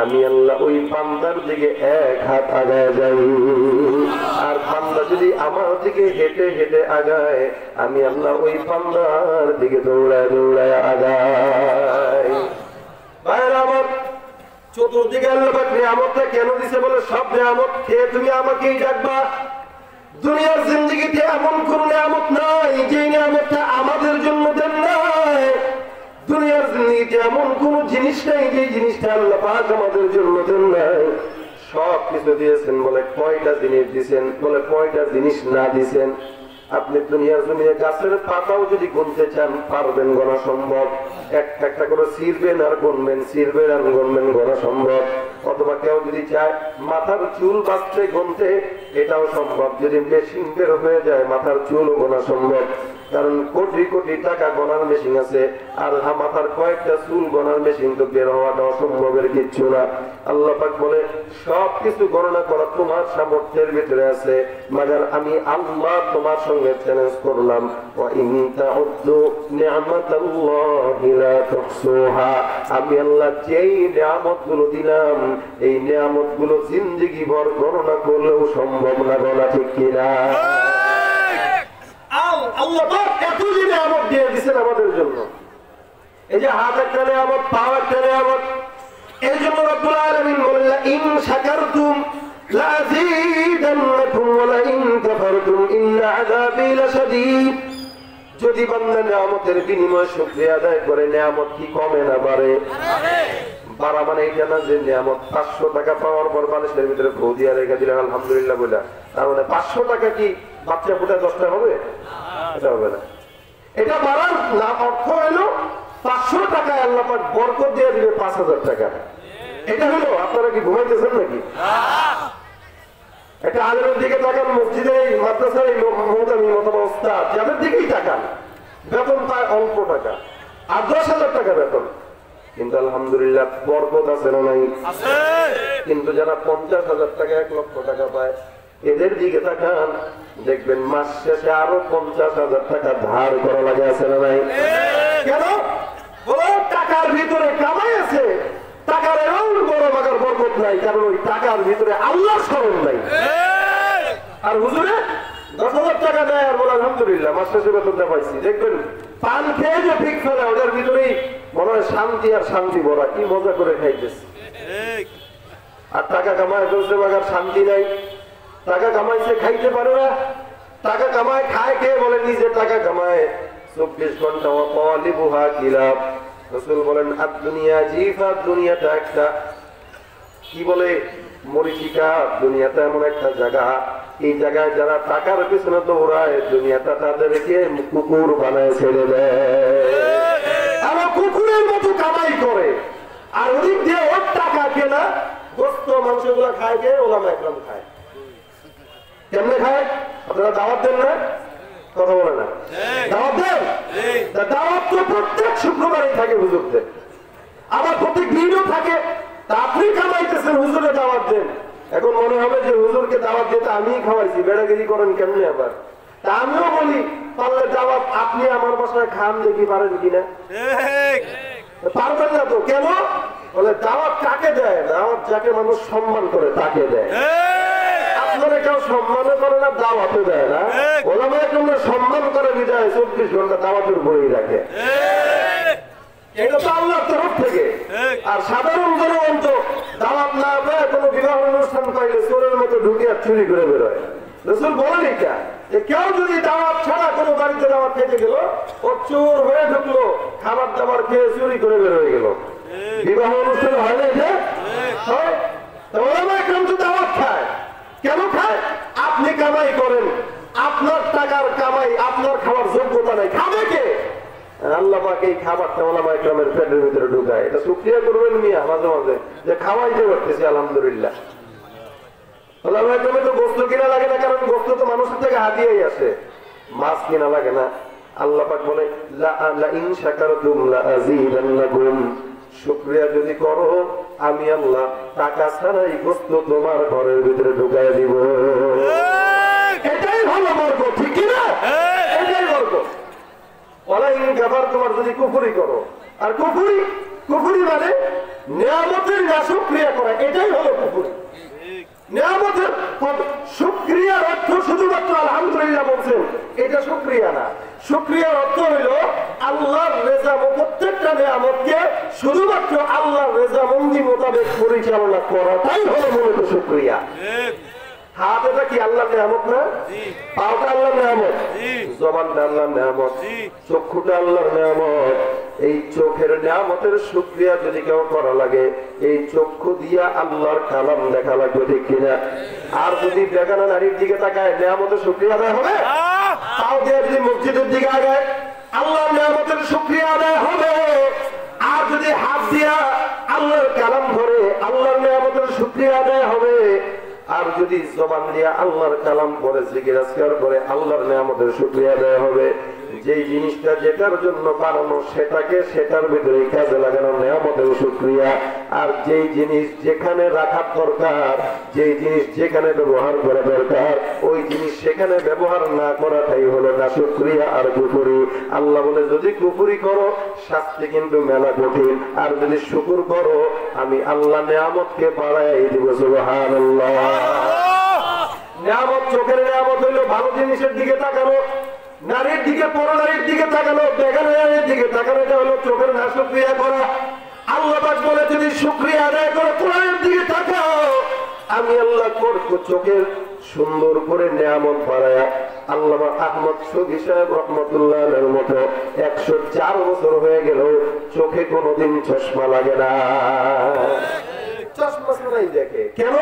আমি আল্লাহ ওই বান্দার দিকে 1 হাত আগায় যাই, আর বান্দা যদি আমার দিকে হেঁটে হেঁটে আগায় আমি আল্লাহ ওই বান্দার দিকে দৌড়ায় দৌড়ায় আগাই। ভাইরা আমার, চতুর্দিকে আল্লাহ পাক নিয়ামতটা কেন দিছে বলে সব নিয়ামত খেয়ে তুমি আমাকেই ডাকবা। দুনিয়ার জিন্দেগিতে এমন কোন নিয়ামত নাই যে নিয়ামতটা আমাদের জন্য দেন নাই। দুনিয়ার জিন্দেগিতে এমন কোন জিনিস নাই যে জিনিসটা আল্লাহ পাক আমাদের জন্য দেন নাই। সব কিছু দিয়েছেন বলে কয়টা জিনিস দিয়েছেন, বলে কয়টা জিনিস না দিয়েছেন। আপনি দুনিয়ার জমিনে গাছের পাতাও যদি গুনতে চান পারবেন, গোনা সম্ভব। একটা একটা করে ছিঁড়বেন আর গুনবেন, ছিঁড়বেন আর গুনবেন, গোনা সম্ভব। অথবা কেউ যদি চায় মাথার চুল বাঁচতে গুনতে এটাও সম্ভব। যদি মেশিন বের হয়ে যায় মাথার চুলও গোনা সম্ভব, কারণ কোটি কোটি টাকা গোনার মেশিন আছে, আর মাথার কয়েকটা চুল গোনার মেশিন তো বের হওয়াটা অসম্ভবের কিচ্ছু না। আল্লাহ পাক বলে সবকিছু গণনা করা তোমার সামর্থ্যের ভিতরে আছে, মাগার আমি আল্লাহ তোমার সঙ্গে চ্যালেঞ্জ করলাম ওয়া ইন তাউদ্দু নি'মাতাল্লাহি লা তুহসুহা। আমি আল্লাহ যেই নিয়ামতগুলো দিলাম এই নিয়ামতগুলো জিন্দেগি ভর গণনা করলেও সম্ভব না। বলা ঠিক কিনা? আল্লাহ পাক এত নিয়ামত দিয়ে দিয়েছেন আমাদের জন্য। এই যে হাত একটা নিয়ামত, পা একটা নিয়ামত, এই জন্য রব্বুল আলামিন বললেন ইন শাকারতুম লাযীদান্নাকুম ওয়া লা ইন কাফারতুম ইন্না আযাবী লাশাদীদ। যদি বান্দা নিয়ামতের বিনিময়ে শুকরিয়া আদায় করে নিয়ামত কি কমে না বাড়ে? বাড়া মানে এটা না যে নিয়ামত 500 টাকা পাওয়ার পর বালিশের ভিতরে ফু দিয়া রেখে দিলেন আলহামদুলিল্লাহ বলে, তার মানে 500 টাকা কি বাচ্চা ফুটা 10টা হবে? এটা হবে না। এটা বাড়ার না অর্থ হলো 500 টাকায় আল্লাহ পাক বরকত দিয়ে দিবে 5000 টাকা। এটা হলো আপনারা কি ঘুমাইতেছেন নাকি? একটা আলেমের দিকে তাকান, মসজিদে মাদ্রাসার ওস্তাদ যাদের দিকেই তাকান, বেতন পায় অল্প টাকা, আর 10,000 টাকা বেতন, কিন্তু আলহামদুলিল্লাহ বরকত আছে না নাই? কিন্তু যারা 50,000 টাকা 1 লক্ষ টাকা পায় এদের দিকে তাকান, দেখবেন মাস শেষে আরো 50,000 টাকা ধার করা লাগে, আছে না নাই? কেন? বলো টাকার ভিতরে কামাই আছে, টাকার এমন বড় বাগার বরকত নাই, কারণ ওই টাকার ভিতরে আল্লাহর স্মরণ নাই। আর হুজুরে 10,000 টাকা দেয় আর বলে আলহামদুলিল্লাহ মাস শেষে বেতনটা পাইছি। দেখবেন পান খেয়ে যে ঠিক ফেলে ওদের ভিতরেই মনে হয় শান্তি আর শান্তি ভরা, কি মজা করে খাইতেছে। আর টাকা কামায় ফেলছে বাগার শান্তি নাই, টাকা কামাইছে খাইতে পারে না, টাকা কামায় খায় খেয়ে বলে নিজে টাকা কামায় 24 ঘন্টা ওয়ালিবুহা কিলাব। রাসূল বলেন আদ দুনিয়া জিফা, দুনিয়াটা একটা কি বলে মরিচিকা, দুনিয়াটা এমন একটা জায়গা, এই জায়গায় যারা টাকার পেছনে দৌড়ায় দুনিয়াটা তাদেরকে কুকুর বানায় ছেড়ে দেয়, আবার কুকুরের মতো কামাই করে। আর ওদিক দিয়ে ওর টাকা কেনা গোস্ত মাংসগুলা খায় কে ওলামা একরাম খায়। কেমনে খায়? আপনারা দাওয়াত দেন না? কথা বলে না, দাওয়াত দেন। দাওয়াত তো প্রত্যেক শুক্রবারই থাকে হুজুরদের, আবার প্রত্যেক দিনও থাকে। তা আপনি কামাইতেছেন, হুজুরে দাওয়াত দেন। এখন মনে হবে যে হুজুরকে দাওয়াত দিতে আমি খাওয়াইছি, বেড়াগিরি করেন কেমনে আবার। তা আমিও বলি পারলে দাওয়াত আপনি আমার বাসায় খান, দেখি পারেন কিনা। পারবেন না তো কেন? বলে দাওয়াত কাকে দেয়? দাওয়াত যাকে মানুষ সম্মান করে তাকে দেয়। আপনারা কেউ সম্মানও করে না, দাওয়াতও দেয় না। ওলামা একরামরা সম্মান করে বিদায় 24 ঘন্টা দাওয়াতের উপরেই রাখে। এটা তো আল্লাহর তরফ থেকে। আর সাধারণ জনগণ তো দাওয়াত না পায় কোনো বিবাহ অনুষ্ঠান পাইলে চোরের মতো ঢুকে আর চুরি করে বেরোয়। রাসূল বলেন এটা যে কেউ যদি দাওয়াত ছাড়া কোনো বাড়িতে দাওয়াত খেতে গেল, ও চোর হয়ে ঢুকলো, খাবার দাবার খেয়ে চুরি করে বের হয়ে গেল। বিবাহ অনুষ্ঠান হয় না এটা? হয়। ওলামা একরাম তো দাওয়াত খায়। কেন খায়? আপনি কামাই করেন, আপনার টাকার কামাই, আপনার খাওয়ার যোগ্যতা নাই, খাবে কে? আল্লাহ পাক এই খাবারটা ওলামা একরামের পেটের ভিতরে ঢুকায়। এটা শুকরিয়া করবেন মিয়া মাঝে মাঝে যে খাওয়াইতে পারতেছি আলহামদুলিল্লাহ। ওলামা একরামে তো গোস্ত কিনা লাগে না, কারণ গোস্ত তো মানুষের থেকে হাতিয়েই আসে, মাছ কিনা লাগে না। আল্লাহ পাক বলে লা ইন শাকারতুম লা আযীদান্নাকুম, শুকরিয়া যদি করো আমি আল্লাহ টাকা ছাড়াই গোস্ত তোমার ঘরের ভিতরে ঢুকায় দিব। এটাই হলো বরকত, ঠিক কি না? এটাই বরকত। ওয়ালাইন কাফার, তোমার যদি কুফরি করো, আর কুফরি মানে নিয়ামতের না শুকরিয়া করা, এটাই হলো কুফরি। নিয়ামতের শুকরিয়ার অর্থ শুধুমাত্র আলহামদুলিল্লাহ বলছেন, এটা শুকরিয়া না। শুকরিয়ার অর্থ হইল আল্লাহর রেজামন্দি, প্রত্যেকটা নিয়ামতকে শুধুমাত্র আল্লাহর রেজামন্দি মোতাবেক পরিচালনা করাটাই হলো মূলত শুকরিয়া। হাত এটা কি আল্লাহর নিয়ামত না? পাওটা আল্লাহর নিয়ামত, জবানটা আল্লাহর নিয়ামত, চক্ষুটা আল্লাহর নিয়ামত। এই চোখের নিয়ামতের শুকরিয়া যদি কেউ করা লাগে, এই চক্ষু দিয়া আল্লাহর কালাম দেখা লাগবে, ঠিক কিনা? আর যদি বেগানা নারীর দিকে তাকায় নিয়ামতের শুকরিয়া আদায় হবে? পাও দিয়ে যদি মসজিদের দিকে আগায় আল্লাহর নিয়ামতের শুকরিয়া আদায় হবে। আর যদি হাত দিয়া আল্লাহর কালাম ধরে আল্লাহর নিয়ামতের শুকরিয়া আদায় হবে। আর যদি জবান দিয়া আল্লাহর কালাম পড়ে জিকির আজকার করে আল্লাহর নিয়ামতের শুকরিয়া আদায় হবে। যেই জিনিসটা যেটার জন্য বানানো সেটাকে সেটার ভিতরে কাজে লাগানো নিয়ামতের শুকরিয়া। আর যেই জিনিস যেখানে রাখার দরকার, যেই জিনিস যেখানে ব্যবহার করা দরকার, ওই জিনিস সেখানে ব্যবহার না করাটাই হলো না শুকরিয়া আর কুফরি। আল্লাহ বলে যদি কুফরি করো শাস্তি কিন্তু মেলা কঠিন, আর যদি শুকর করো আমি আল্লাহ নিয়ামতকে বাড়াই দিব। সুবহানাল্লাহ। নিয়ামত, চোখের নিয়ামত হইলো ভালো জিনিসের দিকে তাকানো, নারীর দিকে, পরনারীর দিকে তাকানো, বেগানা নারীর দিকে তাকানো, এটা হলো চোখের না শুকরিয়া করা। আল্লাহ পাক বলে যদি শুকরিয়া আদায় করো, কোরআনের দিকে তাকাও, আমি আল্লাহ করব চোখের সুন্দর করে নিয়ামত বাড়ায়া। আল্লামা আহমদ শফী সাহেব রাহমাতুল্লাহ আলাইহির মতো 104 বছর হয়ে গেল চোখে কোনোদিন চশমা লাগে না। চশমা ছাড়াই দেখে। কেন?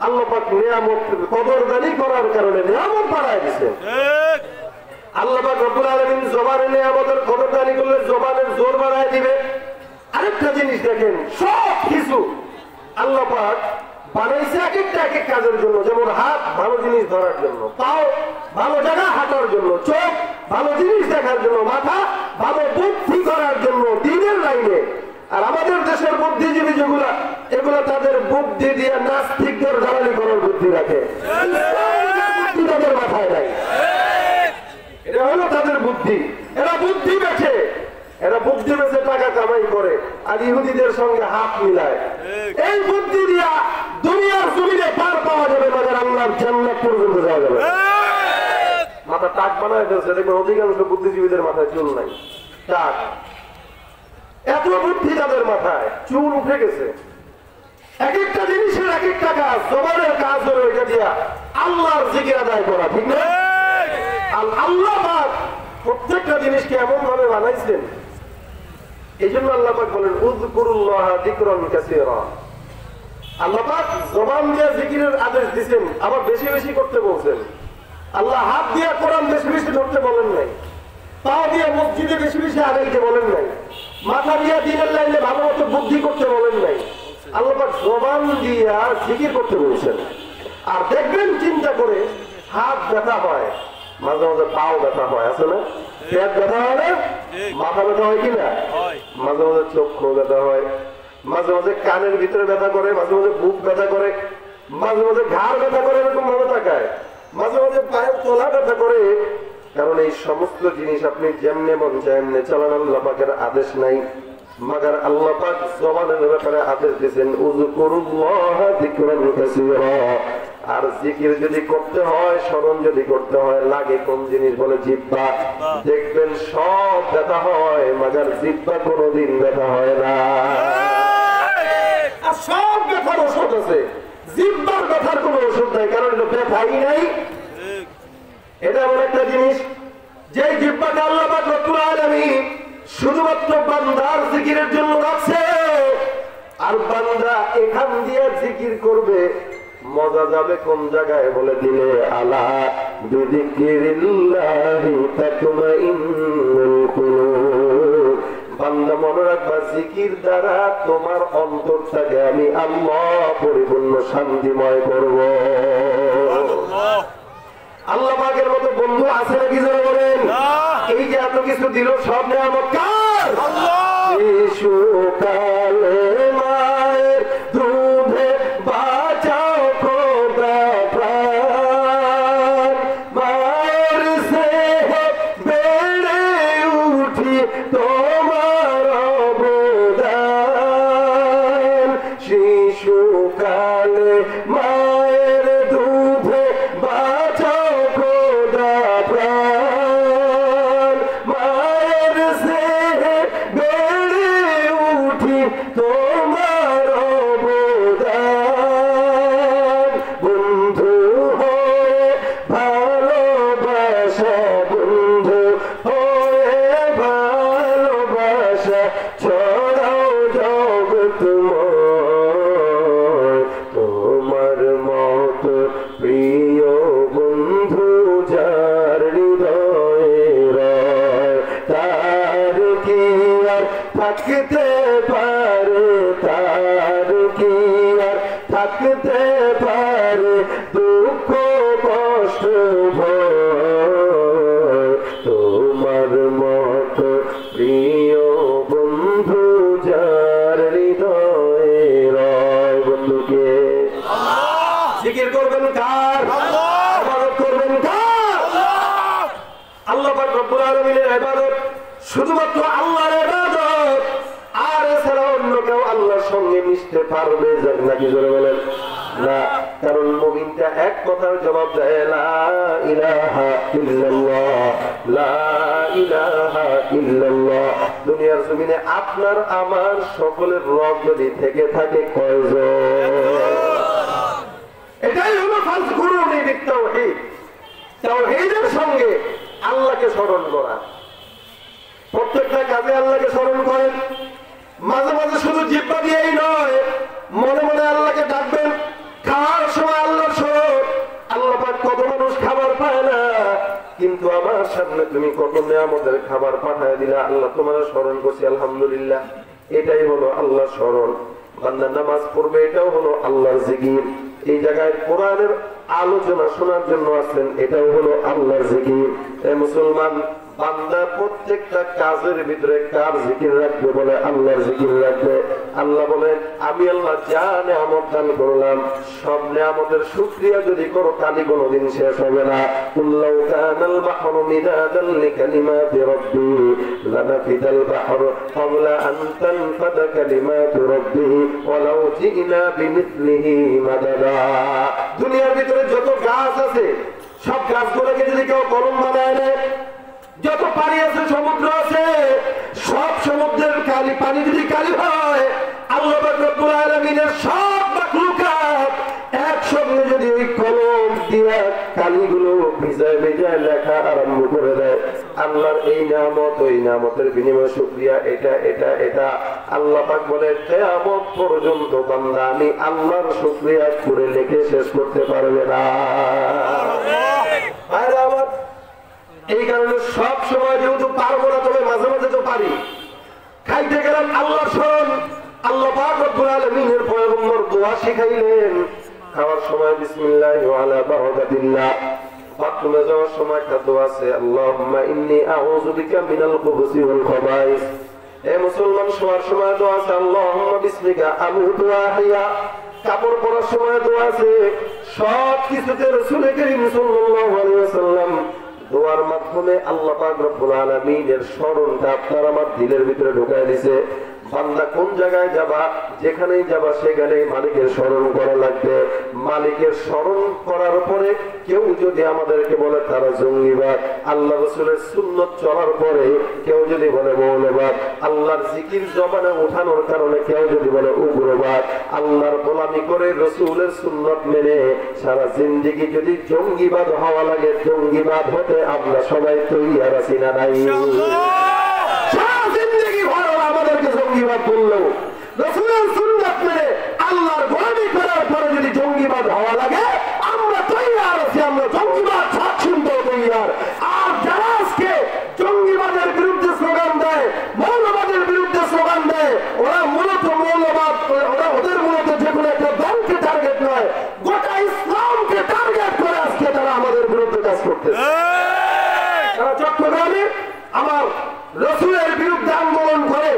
আল্লাহ পাক নিয়ামত কদরদানি করার কারণে নিয়ামত বাড়ায় দিয়েছেন। আল্লাহ পাক রব্বুল আলামিন জবানের নিয়ামতের কদরদানি করলে জবানের জোর বাড়ায় দিবে। আরেকটা জিনিস দেখেন, সব কিছু আল্লাহ পাক বানাইছে এক একটা এক এক কাজের জন্য। যেমন হাত ভালো জিনিস ধরার জন্য, পাও ভালো জায়গা হাঁটার জন্য, চোখ ভালো জিনিস দেখার জন্য, মাথা ভালো বুদ্ধি করার জন্য দিনের লাইনে। আর আমাদের দেশের বুদ্ধিজীবী যেগুলা, এগুলা তাদের বুদ্ধি দিয়ে নাস্তিকদের জ্বালানি করার বুদ্ধি রাখে, বুদ্ধি তাদের মাথায় নাই। এটা হলো তাদের বুদ্ধি। এরা বুদ্ধি বেছে, টাকা কামাই করে আর ইহুদিদের সঙ্গে হাত মিলায়। এই বুদ্ধি দিয়া দুনিয়ার জমিনে পার পাওয়া যাবে, মাঝে আল্লাহর জান্নাত পর্যন্ত যাওয়া যাবে। মাথা টাক বানায় ফেলছে, দেখবেন অধিকাংশ বুদ্ধিজীবীদের মাথায় চুল নাই, টাক। এত বুদ্ধি তাদের মাথায়, চুল উঠে গেছে। এক একটা জিনিসের এক একটা কাজ, জবানের কাজ হলো এটা দিয়া আল্লাহর জিকির আদায় করা, ঠিক না? আল্লাহ পাক প্রত্যেকটা জিনিসকে এমন ভাবে বানাইছেন, এই জন্য আল্লাহ পাক বলেন উযকুরুল্লাহ যিকরান কাসীরা। আল্লাহ পাক জবান দিয়ে জিকিরের আদেশ দিবেন, আবার বেশি বেশি করতে বলছেন। আল্লাহ হাত দিয়ে কোরআন বেশি বেশি ধরতে বলেন নাই, পা দিয়ে মসজিদে বেশি বেশি আগাইতে বলেন নাই, মাথা দিয়ে দিনের লাইনে ভালো মতো বুদ্ধি করতে বলেন নাই। আল্লাহ পাক জবান দিয়া জিকির করতে বলছেন। আর দেখবেন চিন্তা করে, হাত ব্যথা হয়, মাঝে মাঝে পাও ব্যথা হয়, আছে না? পেট ব্যথা হয় না, মাথা ব্যথা হয় কিনা, মাঝে মাঝে চক্ষু ব্যথা হয়, মাঝে মাঝে কানের ভিতরে ব্যথা করে, মাঝে মাঝে বুক ব্যথা করে, মাঝে মাঝে ঘাড় ব্যথা করে, এরকম ভাবে তাকায়, মাঝে মাঝে পায়ের তলা ব্যথা করে। কারণ এই সমস্ত জিনিস আপনি যেমনে মন চায় এমনি চালান, আল্লাহ পাকের আদেশ নাই। মাগার আল্লাহ পাক জবানের ব্যাপারে আদেশ দিয়েছেন উযকুরুল্লাহ যিকরান কাসীরা। আর জিকির যদি করতে হয়, স্মরণ যদি করতে হয়, লাগে কোন জিনিস বলে জিহ্বা। দেখবেন সব ব্যথা হয়, মাগার জিহ্বা কোনোদিন ব্যথা হয় না। আর সব ব্যথার ওষুধ আছে, জিহ্বার ব্যথার কোনো ওষুধ নাই, কারণ এটা ব্যথাই নাই। এটা এমন একটা জিনিস যে জিহ্বাকে আল্লাহ পাক রব্বুল আলামিন শুধুমাত্র বান্দার জিকিরের জন্য রাখছে। আর বান্দা এখান দিয়ে জিকির করবে, মজা যাবে কোন জায়গায় বলে দিলে আলা বিযিকিরিল্লাহি তাতমাইন্নুল কুলুব। বান্দা মনে রাখবা, জিকির দ্বারা তোমার অন্তরটাকে আমি আল্লাহ পরিপূর্ণ শান্তিময় করব। আল্লাহ পাকের মতো বন্ধু আছে নাকি যারা বলেন? এই যে এত কিছু দিল, সব নিয়ামত কার? শিশুকালে মায়ের দুধে বাঁচাও খোদা প্রাণ, মায়ের স্নেহে বেড়ে উঠি তোমার অবদান। শিশুকালে মায়ের দুধে বাঁচাও খোদা প্রাণ, মায়ের স্নেহে বেড়ে উঠি তোমার অবদান। বন্ধু হয়ে ভালোবাসা, বন্ধু হয়ে ভালোবাসা ছড়াও জগৎময়। তোমার মতো প্রিয় বন্ধু যার হৃদয়ে রয়, তার কি আর থাকতে পারে, তার কি আর থাকতে পারে দুঃখ কষ্ট ভয়। তোমার মতো প্রিয় বন্ধু যার হৃদয়ে রয়। বন্ধুকে জিকির করবেন কার? ইবাদত করবেন কার? আল্লাহ পাক রব্বুল আলামিনের ইবাদত শুধুমাত্র আল্লাহর ইবাদত। আর এছাড়া অন্য কেউ আল্লাহর সঙ্গে মিশতে পারবে নাকি? জোরে বলেন না। কারণ মুমিনটা এক কথার জবাব দেয়, লা ইলাহা ইল্লাল্লাহ, লা ইলাহা ইল্লাল্লাহ। দুনিয়ার জমিনে আপনার আমার সকলের রব যদি থেকে থাকে কয়জন? এটাই হলো ফাজকুরুনি বিত্তাওহীদ। তাওহীদের সঙ্গে আল্লাহকে স্মরণ করা। প্রত্যেকটা কাজে আল্লাহকে স্মরণ করেন। মাঝে মাঝে শুধু জিহ্বা দিয়েই নয়, মনে মনে আল্লাহকে ডাকবেন। খাওয়ার সময় আল্লাহর স্মরণ। আল্লাহ পাক কত মানুষ খাবার পায় না, কিন্তু আমার সামনে তুমি কত নিয়ামতের খাবার পাঠায় দিলা, আল্লাহ তোমার স্মরণ করছি, আলহামদুলিল্লাহ। এটাই হলো আল্লাহর স্মরণ। বান্দা নামাজ পড়বে, এটাও হলো আল্লাহর জিকির। এই জায়গায় কোরআনের আলোচনা শোনার জন্য আসলেন, এটাও হলো আল্লাহর জিকির। মুসলমান বান্দা প্রত্যেকটা কাজের ভিতরে কার জিকির রাখবে? বলে আল্লাহর জিকির রাখবে। আল্লাহ বলেন, আমি আল্লাহ যা নিয়ামত দান করলাম, সব নিয়ামতের শুকরিয়া যদি করো তাহলে কোনোদিন শেষ হবে না। কুল্লাউ কানাল বাহরু মিদাদান লিকালিমাতি রাব্বি লানাফিদাল বাহরু ক্বাবলা আন তানফাদা কালিমাতু রাব্বি ওয়ালাউ জিনা বিমিসলিহি মাদাদা। দুনিয়ার ভিতরে যত গাছ আছে সব গাছগুলোকে যদি কেউ কলম বানায় নেয়, যত পানি আছে সমুদ্র আছে, সব সমুদ্রের কালি পানি যদি কালি হয়, আল্লাহ পাক রব্বুল আলামিনের সব মাখলুকাত একসঙ্গে যদি ওই কলম দিয়া কালিগুলো ভিজায় ভিজায় লেখা আরম্ভ করে দেয়, আল্লাহর এই নিয়ামত ওই নিয়ামতের বিনিময়ে শুকরিয়া এটা এটা এটা, আল্লাহ পাক বলে কিয়ামত পর্যন্ত বান্দা আমি আল্লাহর শুকরিয়া করে লিখে শেষ করতে পারবে না। এই কারণে সব সময় যেহেতু পারবো না, তবে মাঝে মাঝে তো পারি। খাইতে গেলাম আল্লাহর স্মরণ, আল্লাহ পাক রব্বুল আলামিনের পয়গম্বর দোয়া শিখাইলেন, খাওয়ার সময় বিসমিল্লাহি ওয়া আলা বারাকাতিল্লাহ, বাথরুমে যাওয়ার সময় একটা দোয়া আছে, আল্লাহুম্মা ইন্নী আউযু বিকা মিনাল খুবুসি ওয়াল খাবাইস। এ মুসলমান, শোয়ার সময় দোয়া আছে, আল্লাহুম্মা বিসমিকা আমুতু ওয়া আহইয়া। কাপড় পরার সময় দোয়া আছে। সব কিছুতে রাসূল করিম সাল্লাল্লাহু আলাইহি ওয়াসাল্লাম দোয়ার মাধ্যমে আল্লাহ পাক রব্বুল আলামিনের স্মরণটা আপনার আমার দিলের ভিতরে ঢুকায় দিয়েছে। বান্দা কোন জায়গায় যাবা, যেখানেই যাবা সেখানেই মালিকের স্মরণ করা লাগবে। মালিকের স্মরণ করার পরে কেউ যদি আমাদেরকে বলে তারা জঙ্গিবাদ, আল্লাহ রাসূলের সুন্নাত চলার পরে কেউ যদি বলে মৌলবাদ, আল্লাহর জিকির জবানে ওঠানোর কারণে কেউ যদি বলে উগ্রবাদ, আল্লাহর গোলামি করে রাসূলের সুন্নাত মেনে সারা জিন্দেগি যদি জঙ্গিবাদ হওয়া লাগে, জঙ্গিবাদ হতে আমরা সবাই তৈরি আছি না নাই? সারা জিন্দেগি ভর আমাদেরকে জঙ্গিবাদ বললো, রাসূলের সুন্নাত মেনে আল্লাহর গোলামি করার পরে যদি জঙ্গিবাদ হওয়া লাগে, আমরা তৈরি আছি, আমরা জঙ্গিবাদ ছাড় শুনতে তৈরি। আর যারা আজকে জঙ্গিবাদের বিরুদ্ধে স্লোগান দেয়, মৌলবাদের বিরুদ্ধে স্লোগান দেয়, ওরা মূলত মৌলবাদ, ওদের মূলত যে কোনো একটা দলকে টার্গেট নয়, গোটা ইসলামকে টার্গেট করে আজকে তারা আমাদের বিরুদ্ধে কাজ করতেছে। তারা চট্টগ্রামে আমার রাসূলের বিরুদ্ধে আন্দোলন করে,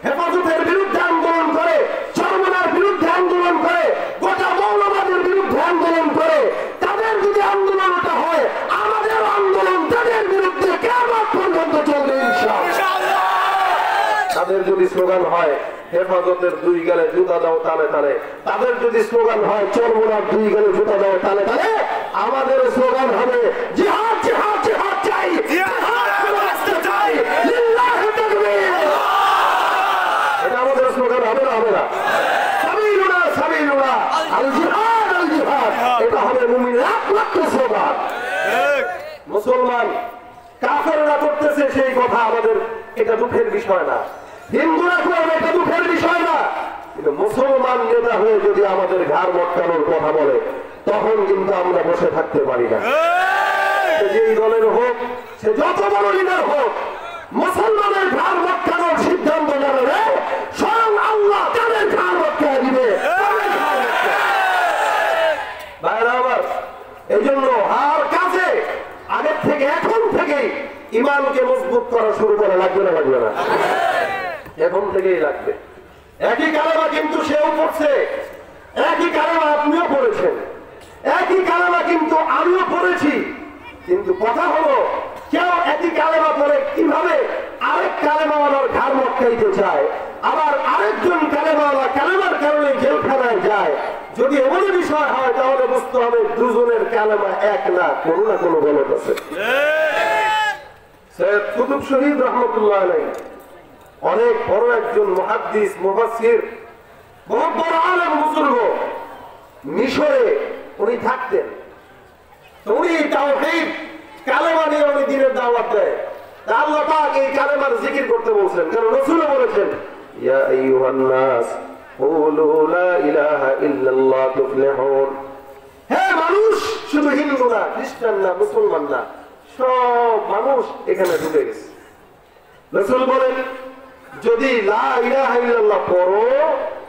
হেফাজতের বিরুদ্ধে আন্দোলন করে, চরমনার বিরুদ্ধে আন্দোলন করে, গোটা মৌলবাদের বিরুদ্ধে আন্দোলন করে। তাদের যদি আন্দোলনটা হয়, আমাদের আন্দোলন তাদের বিরুদ্ধে কিয়ামত পর্যন্ত চলবে ইনশাআল্লাহ। তাদের যদি স্লোগান হয় হেফাজতের দুই গালে জুতা দাও তালে তালে, তাদের যদি স্লোগান হয় চরমনার দুই গালে জুতা দাও তালে তালে, আমাদের স্লোগান হবে জিহাদ জিহাদ জিহাদ চাই, জিহাদ করে আসতে চাই, লিল্লাহি তাকবীর। এটা আমাদের স্লোগান হবে না? হবে না? সাবিলুনা সাবিলুনা আল জিহাদ আল জিহাদ, এটা হবে মুমিনের একমাত্র স্লোগান। মুসলমান কাফেররা করতেছে সেই কথা আমাদের এটা দুঃখের বিষয় না, হিন্দুরা করবে এটা দুঃখের বিষয় না, কিন্তু মুসলমান নেতা হয়ে যদি আমাদের ঘাড় মটকানোর কথা বলে, তখন কিন্তু আমরা বসে থাকতে পারি না। যেই দলের হোক, সে যত বড় লিডার হোক, মুসলমানের ঘাড় মটকানোর সিদ্ধান্ত নেবে, স্বয়ং আল্লাহ তাদের ঘাড় মটকায় দিবে। ভাইরা আমার, এই জন্য আর কাজে আগের থেকে এখন থেকে ইমানকে মজবুত করা শুরু করা লাগবে না? লাগবে না? এখন থেকেই লাগবে। একই কালেমা কিন্তু সেও পড়ছে, একই কালেমা আপনিও পড়েছেন, একই কালেমা কিন্তু আমিও পড়েছি, কিন্তু কথা হলো কেউ একই কালেমা পড়ে কিভাবে আরেক কালেমাওয়ালার ঘাড় মটকাইতে চায়, আবার আরেকজন কালেমাওয়ালা কালেমার কারণে জেলখানায় যায়। যদি এমন বিষয় হয় তাহলে বুঝতে হবে দুজনের কালেমা এক না, কোনো না কোনো গলত আছে। সৈয়দ কুতুব শহীদ রহমতুল্লাহ আলাইহি অনেক বড় একজন মুহাদ্দিস, মুফাসসির, বহুত বড় আলেম বুজুর্গ, মিশরে উনি থাকতেন। উনি তাওহীদ কালেমা নিয়ে উনি দ্বীনের দাওয়াত দেয়। আল্লাহ পাক এই কালেমার জিকির করতে বলছেন, কারণ রাসূল বলেছেন ইয়া আইয়ুহান নাস কুলু লা ইলাহা ইল্লাল্লাহ তুফলিহুন। হে মানুষ, শুধু হিন্দু না, খ্রিস্টান না, মুসলমান না, সব মানুষ এখানে ঢুকে গেছে। রাসূল বলেন যদি লা ইলাহা ইল্লাল্লাহ পড়ো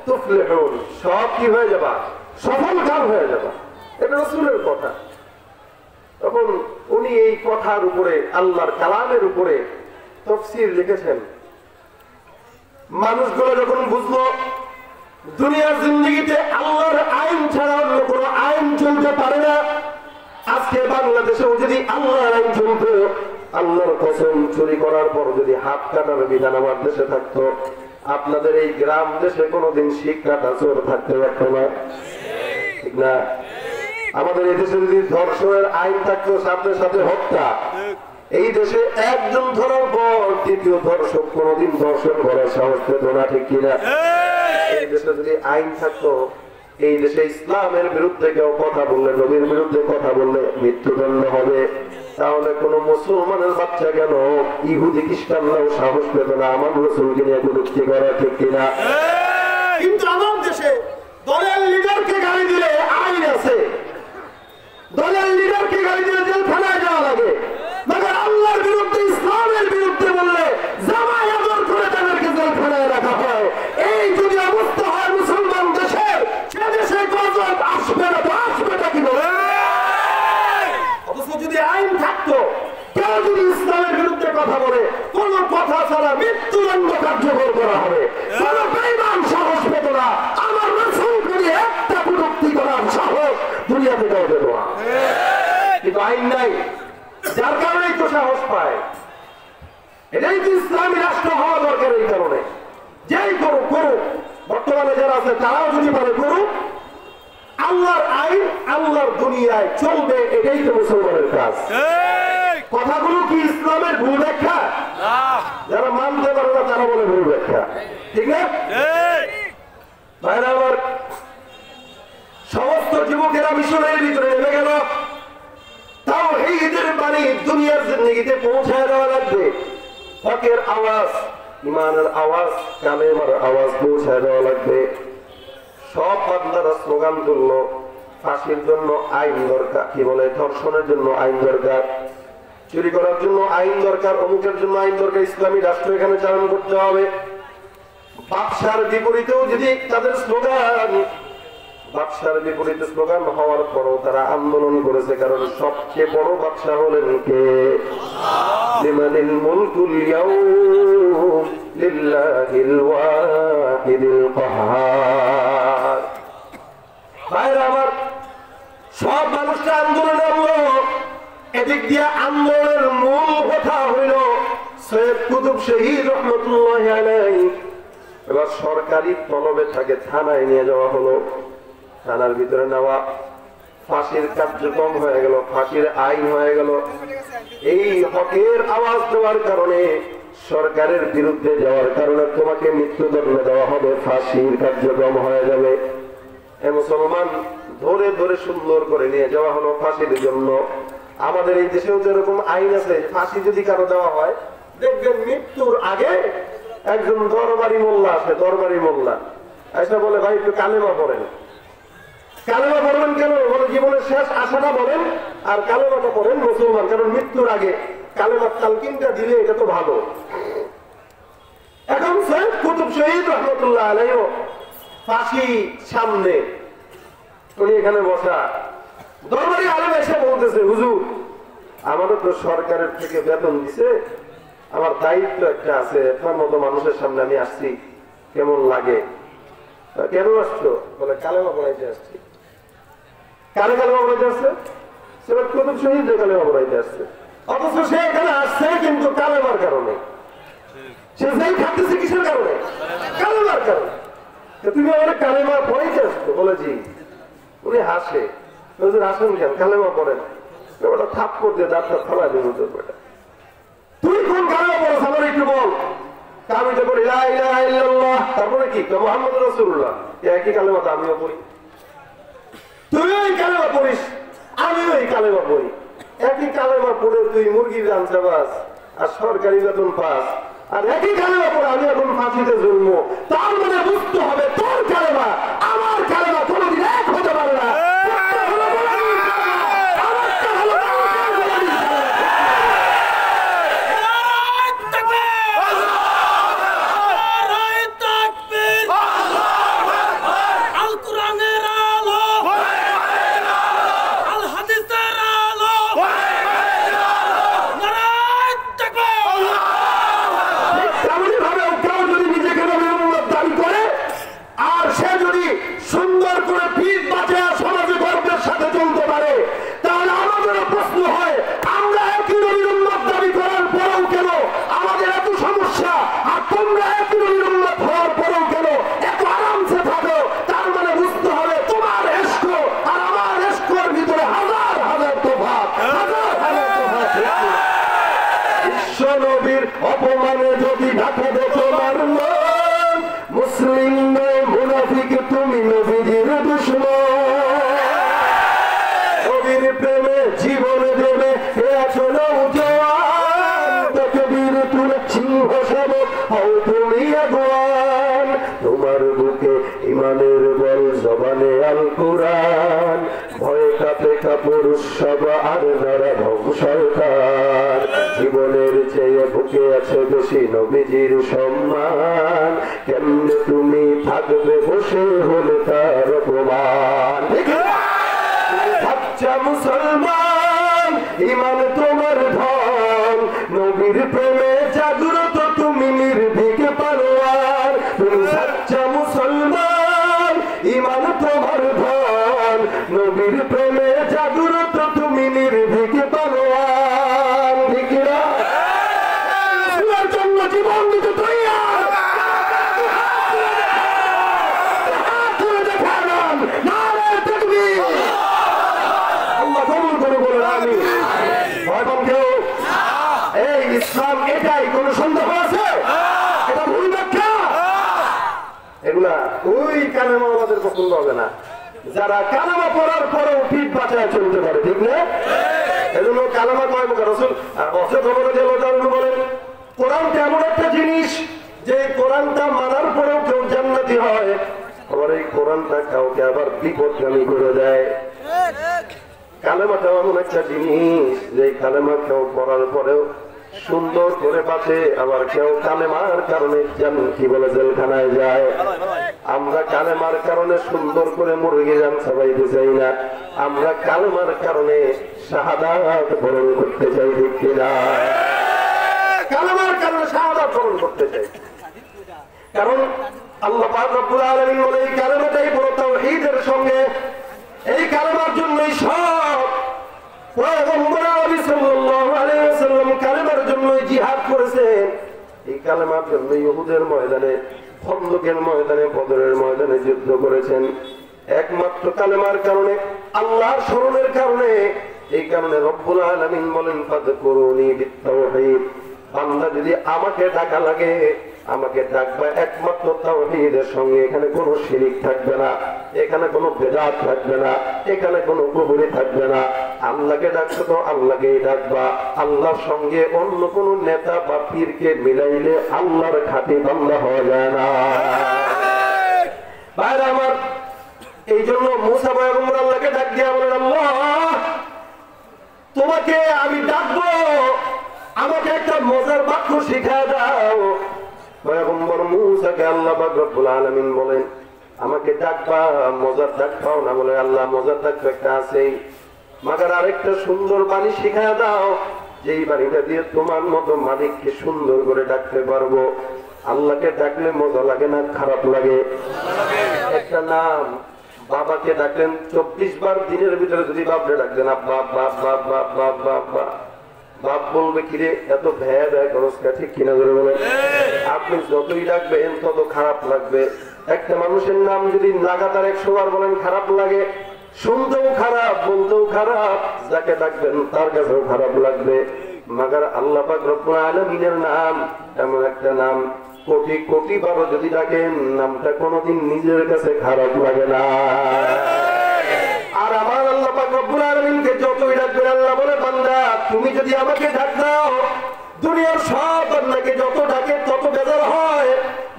তুফলিহুন, সব কি হয়ে যাবা? সফল কাম হয়ে যাবা। এটা রাসূলের কথা। তখন উনি এই কথার উপরে, আল্লাহর কালামের উপরে তাফসীর লিখেছেন। মানুষগুলো যখন বুঝলো দুনিয়ার জিন্দেগিতে আল্লাহর আইন ছাড়া অন্য কোনো আইন চলতে পারে না, আজকে বাংলাদেশেও যদি আল্লাহর আইন চলতো, আল্লাহর কসম চুরি করার পর যদি হাত কাটার বিধান আমার দেশে থাকতো, আপনাদের এই গ্রাম দেশে কোনোদিন শিখ কাটা চোর থাকতে পারতো না, ঠিক না? আমাদের এই দেশে যদি ধর্ষণের আইন থাকতো সাথে সাথে হত্যা, এই দেশে একজন ধরার পর দ্বিতীয় ধর্ষক কোনদিন ধর্ষণ করার সাহস পেত না, ঠিক কিনা? এই দেশে যদি আইন থাকতো, এই দেশে ইসলামের বিরুদ্ধে কেউ কথা বললে, নবীর বিরুদ্ধে কথা বললে মৃত্যুদণ্ড হবে, তাহলে কোন মুসলমানের বাচ্চা কেন ইহুদি খ্রিস্টানরাও সাহস পেত না আমার রসুলকে নিয়ে কটূক্তি করা, ঠিক কিনা? কিন্তু আমার দেশে দলের লিডারকে গালি দিলে আইন আছে, দলের লিডারকে গালি দিলে জেলখানায় যাওয়া লাগে, মगर আল্লাহর বিরুদ্ধে ইসলামের বিরুদ্ধে বললে জামাই আদর করে তাদেরকে জেলখানায় রাখা হয়। এই যদি অবস্থা হয় মুসলমান দেশের, সে দেশে গজব আসবে না, তো আসবেটা কি বলে? অথচ যদি আইন থাকতো, কেউ যদি ইসলামের বিরুদ্ধে কথা বলে কোন কথা ছাড়া মৃত্যুদণ্ড কার্যকর করা হবে, কোন বেঈমান সাহস পেত না আমার রাসূলকে নিয়ে একটা কটূক্তি করার সাহস দুনিয়াতে কেউ পেত না। কিন্তু আইন নাই, যার কারণেই তো সাহস পায়। এটাই তো ইসলামী রাষ্ট্র হওয়া দরকার। এই কারণে যেই করুক করুক, বর্তমানে যারা আছে তারাও যদি পারে করুক, আল্লাহর আইন আল্লাহর দুনিয়ায় চলবে, এটাই তো মুসলমানের কাজ। কথাগুলো কি ইসলামের ভুল ব্যাখ্যা? যারা মানতে পারে না তারা বলে ভুল ব্যাখ্যা, ঠিক না? ভাইরা আমার, সমস্ত যুবকেরা মিশনের ভিতরে নেমে গেল, তাও এই ঈদের বাণী দুনিয়ার জিন্দেগিতে পৌঁছায় দেওয়া লাগবে। হকের আওয়াজ, ইমানের আওয়াজ, কালেমার আওয়াজ পৌঁছায় দেওয়া লাগবে। সব বান্দারা স্লোগান তুললো, ফাঁসির জন্য আইন দরকার, কি বলে ধর্ষণের জন্য আইন দরকার, চুরি করার জন্য আইন দরকার, অমুকের জন্য আইন দরকার, ইসলামী রাষ্ট্র এখানে চালন করতে হবে। ব্যবসার বিপরীতেও যদি তাদের স্লোগান, ব্যবসার বিপরীতে স্লোগান হওয়ার পরও তারা আন্দোলন করেছে, কারণ সবচেয়ে বড় ব্যবসা হলেন কে? লিমানিল মুলকুল ইয়াউম লিল্লাহিল ওয়াহিদিল কাহ্হার। ভাইরা আমার, সব মানুষটা আন্দোলনে নামলো। এদিক দিয়ে আন্দোলনের মূল কথা হইল সৈয়দ কুতুব শহীদ রহমতুল্লাহ আলাইহি। এবার সরকারি তলবে থাকে, থানায় নিয়ে যাওয়া হলো, থানার ভিতরে নেওয়া, ফাঁসির কার্যক্রম হয়ে গেল, ফাঁসির আইন হয়ে গেল। এই হকের আওয়াজ দেওয়ার কারণে, সরকারের বিরুদ্ধে যাওয়ার কারণে তোমাকে মৃত্যুদণ্ড দেওয়া হবে, ফাঁসির কার্যক্রম হয়ে যাবে। এ মুসলমান ধরে ধরে সুন্দর করে নিয়ে যাওয়া হলো ফাঁসির জন্য। আমাদের এই দেশেও যেরকম আইন আছে, ফাঁসি যদি কারো দেওয়া হয়, দেখবেন মৃত্যুর আগে একজন দরবারি মোল্লা আছে, দরবারি মোল্লা এসে বলে, ভাই একটু কালেমা পড়েন। কালেমা পড়বেন কেন? বলে জীবনের শেষ আশাটা বলেন আর কালেমাটা পড়েন মুসলমান, কারণ মৃত্যুর আগে কালেমার তালকিনটা দিলে এটা তো ভালো। এখন সৈয়দ কুতুব শহীদ রহমতুল্লাহ আলাইহি ফাঁসি সামনে, উনি এখানে বসা, দরবারি আলেম এসে বলতেছে, হুজুর আমারও তো সরকারের থেকে বেতন দিছে, আমার দায়িত্ব একটা আছে, আপনার মতো মানুষের সামনে আমি আসছি, কেমন লাগে? কেন আসছো? বলে কালেমা পড়াইতে আসছি। কারে কালেমা পড়াইতে আসছে? সৈয়দ কুতুব শহীদ কালেমা পড়াইতে আসছে। অথচ সে এখানে আসছে কিন্তু কালেমার কারণে। সে যেই থাকতেছে কিসের কারণে? কালেমার কারণে। তুমি আমার কালেমা পড়াইতে আসছো? বলে জি। উনি হাসে, হাসেন কেন? কালেমা পড়েন। ওটা থাপ্পড় দিয়ে দাঁতটা ফেলা দিয়ে বেটা, তুই কোন কালেমা পড়েছ আমার একটু বল। আমি তো পড়ি লা ইলাহা ইল্লাল্লাহ, তারপরে কি মুহাম্মদ রাসূলুল্লাহ, একই কালেমা তো আমিও পড়ি, তুই ওই কালেমা পড়িস, আমিও ওই কালেমা পড়ি। একই কালেমা পড়ে তুই মুরগির রান চাবাস আর সরকারি বেতন পাস, আর একই কালেমা পড়ে আমি এখন ফাঁসিতে ঝুলবো। তার মানে বুঝতে হবে তোর কালেমা আমার কালেমা কোনোদিন এক হতে পারে না। সে যদি জবানে আল কুরআন, ভয়ে কাঁপে কাপুর সব আর নরভঙ্গ সরকার। জীবনের চেয়ে বুকে আছে বেশি নবীজির সম্মান, কেমনে তুমি থাকবে বসে হলে তার অপমান। আচ্ছা মুসলমান, ইমান তোমার ধন, নবীর প্রেমে জাগ্রত তুমি নির্ভীক পারোয়ার। তুমি আচ্ছা মুসলমান, ইমান তোমার ধন, নবীর প্রেমে জাগ্রত তুমি নির্ভীক পারোয়ার। ঠিক না? তোমার জন্য জীবন দিতে তৈয়ার। ইসলাম এটাই, কোন সন্দেহ আছে? এটা ভুল ব্যাখ্যা। এগুলা ওই কালেমা আমাদের পছন্দ হবে না, যারা কালেমা পড়ার পরেও পিঠ বাঁচায় চলতে পারে। ঠিক না? এজন্য কালেমা কয় মুখে রসুল বলেন, কোরআনটা এমন একটা জিনিস যে কোরআনটা মানার পরেও কেউ জান্নাতি হয়, আবার এই কোরআনটা কাউকে আবার বিপদগামী করে দেয়। কালেমাটা এমন একটা জিনিস যে কালেমা কেউ পড়ার পরেও সুন্দর করে বাঁচে, আবার কেউ কালেমার কারণে কি বলে জেলখানায় যায়। আমরা কালেমার কারণে সুন্দর করে মুরগি জান সবাইতে চাই না, আমরা কালেমার কারণে শাহাদাত বরণ করতে চাই। ঠিক কিনা? কালেমার কারণে শাহাদাত বরণ করতে চাই, কারণ আল্লাহ পাক রব্বুল আলামিন বলে এই কালেমাটাই বড় তাওহীদের সঙ্গে, এই কালেমার জন্যই সব পয়গম্বর নবী সাল্লাল্লাহু আলাইহি ওয়াসাল্লাম কালেমার জন্যই জিহাদ করেছেন। এই কালেমার জন্য ইহুদের ময়দানে, খন্দকের ময়দানে, বদরের ময়দানে যুদ্ধ করেছেন। একমাত্র কালেমার কারণে, আল্লাহর স্মরণের কারণে। এই কারণে রব্বুল আলামিন বলেন ফাযকুরুনি বিত-তাওহীদ, বান্দা যদি আমাকে ডাকা লাগে, আমাকে ডাকবা একমাত্র তাওহীদের সঙ্গে। এখানে কোনো শিরিক থাকবে না, এখানে কোনো বেদাত থাকবে না, এখানে কোনো কুফরি থাকবে না। আল্লাহকে ডাকছো তো আল্লাহকেই ডাকবা। আল্লাহর সঙ্গে অন্য কোন নেতা বা পীরকে মিলাইলে আল্লাহর খাঁটি বান্দা হওয়া যায় না। ভাইরা আমার, এই জন্য মুসা পয়গম্বর আল্লাহকে ডাক দিয়া বলেন, আল্লাহ তোমাকে আমি ডাকবো, আমাকে একটা মজার বাক্য শিখা দাও। পয়গম্বর মুসাকে আল্লাহ পাক রব্বুল আলামিন বলেন, আমাকে ডাকবা, মজার ডাক পাও না? বলে, আল্লাহ মজার ডাক একটা আছেই, মাগার আরেকটা সুন্দর বাণী শিখা দাও, যেই বাণীটা দিয়ে তোমার মতো মালিককে সুন্দর করে ডাকতে পারবো। আল্লাহকে ডাকলে মজা লাগে না খারাপ লাগে? একটা নাম, বাবাকে ডাকলেন 24 বার দিনের ভিতরে যদি বাপরে ডাকলেন, আব্বা আব্বা আব্বা আব্বা আব্বা আব্বা আব্বা, বাপ বলবে কিরে এত ভ্যা ভ্যা খরচ, ঠিক কিনা ধরে বলেন? আপনি যতই ডাকবেন তত খারাপ লাগবে। একটা মানুষের নাম যদি লাগাতার 100 বার বলেন খারাপ লাগে, শুনতেও খারাপ, বলতেও খারাপ, যাকে ডাকবেন তার কাছেও খারাপ লাগবে। মাগার আল্লাহ পাক রব্বুল আলামিনের নাম এমন একটা নাম, কোটি কোটি বারো যদি ডাকেন নামটা কোনোদিন নিজের কাছে খারাপ লাগে না। আর আমার আল্লাহ পাক রব্বুল আলামিনকে যতই ডাকবেন, আল্লাহ বলে, বান্দা তুমি যদি আমাকে ডাক দাও, দুনিয়ার সব বান্দাকে যত ডাকে তত বেজার হয়।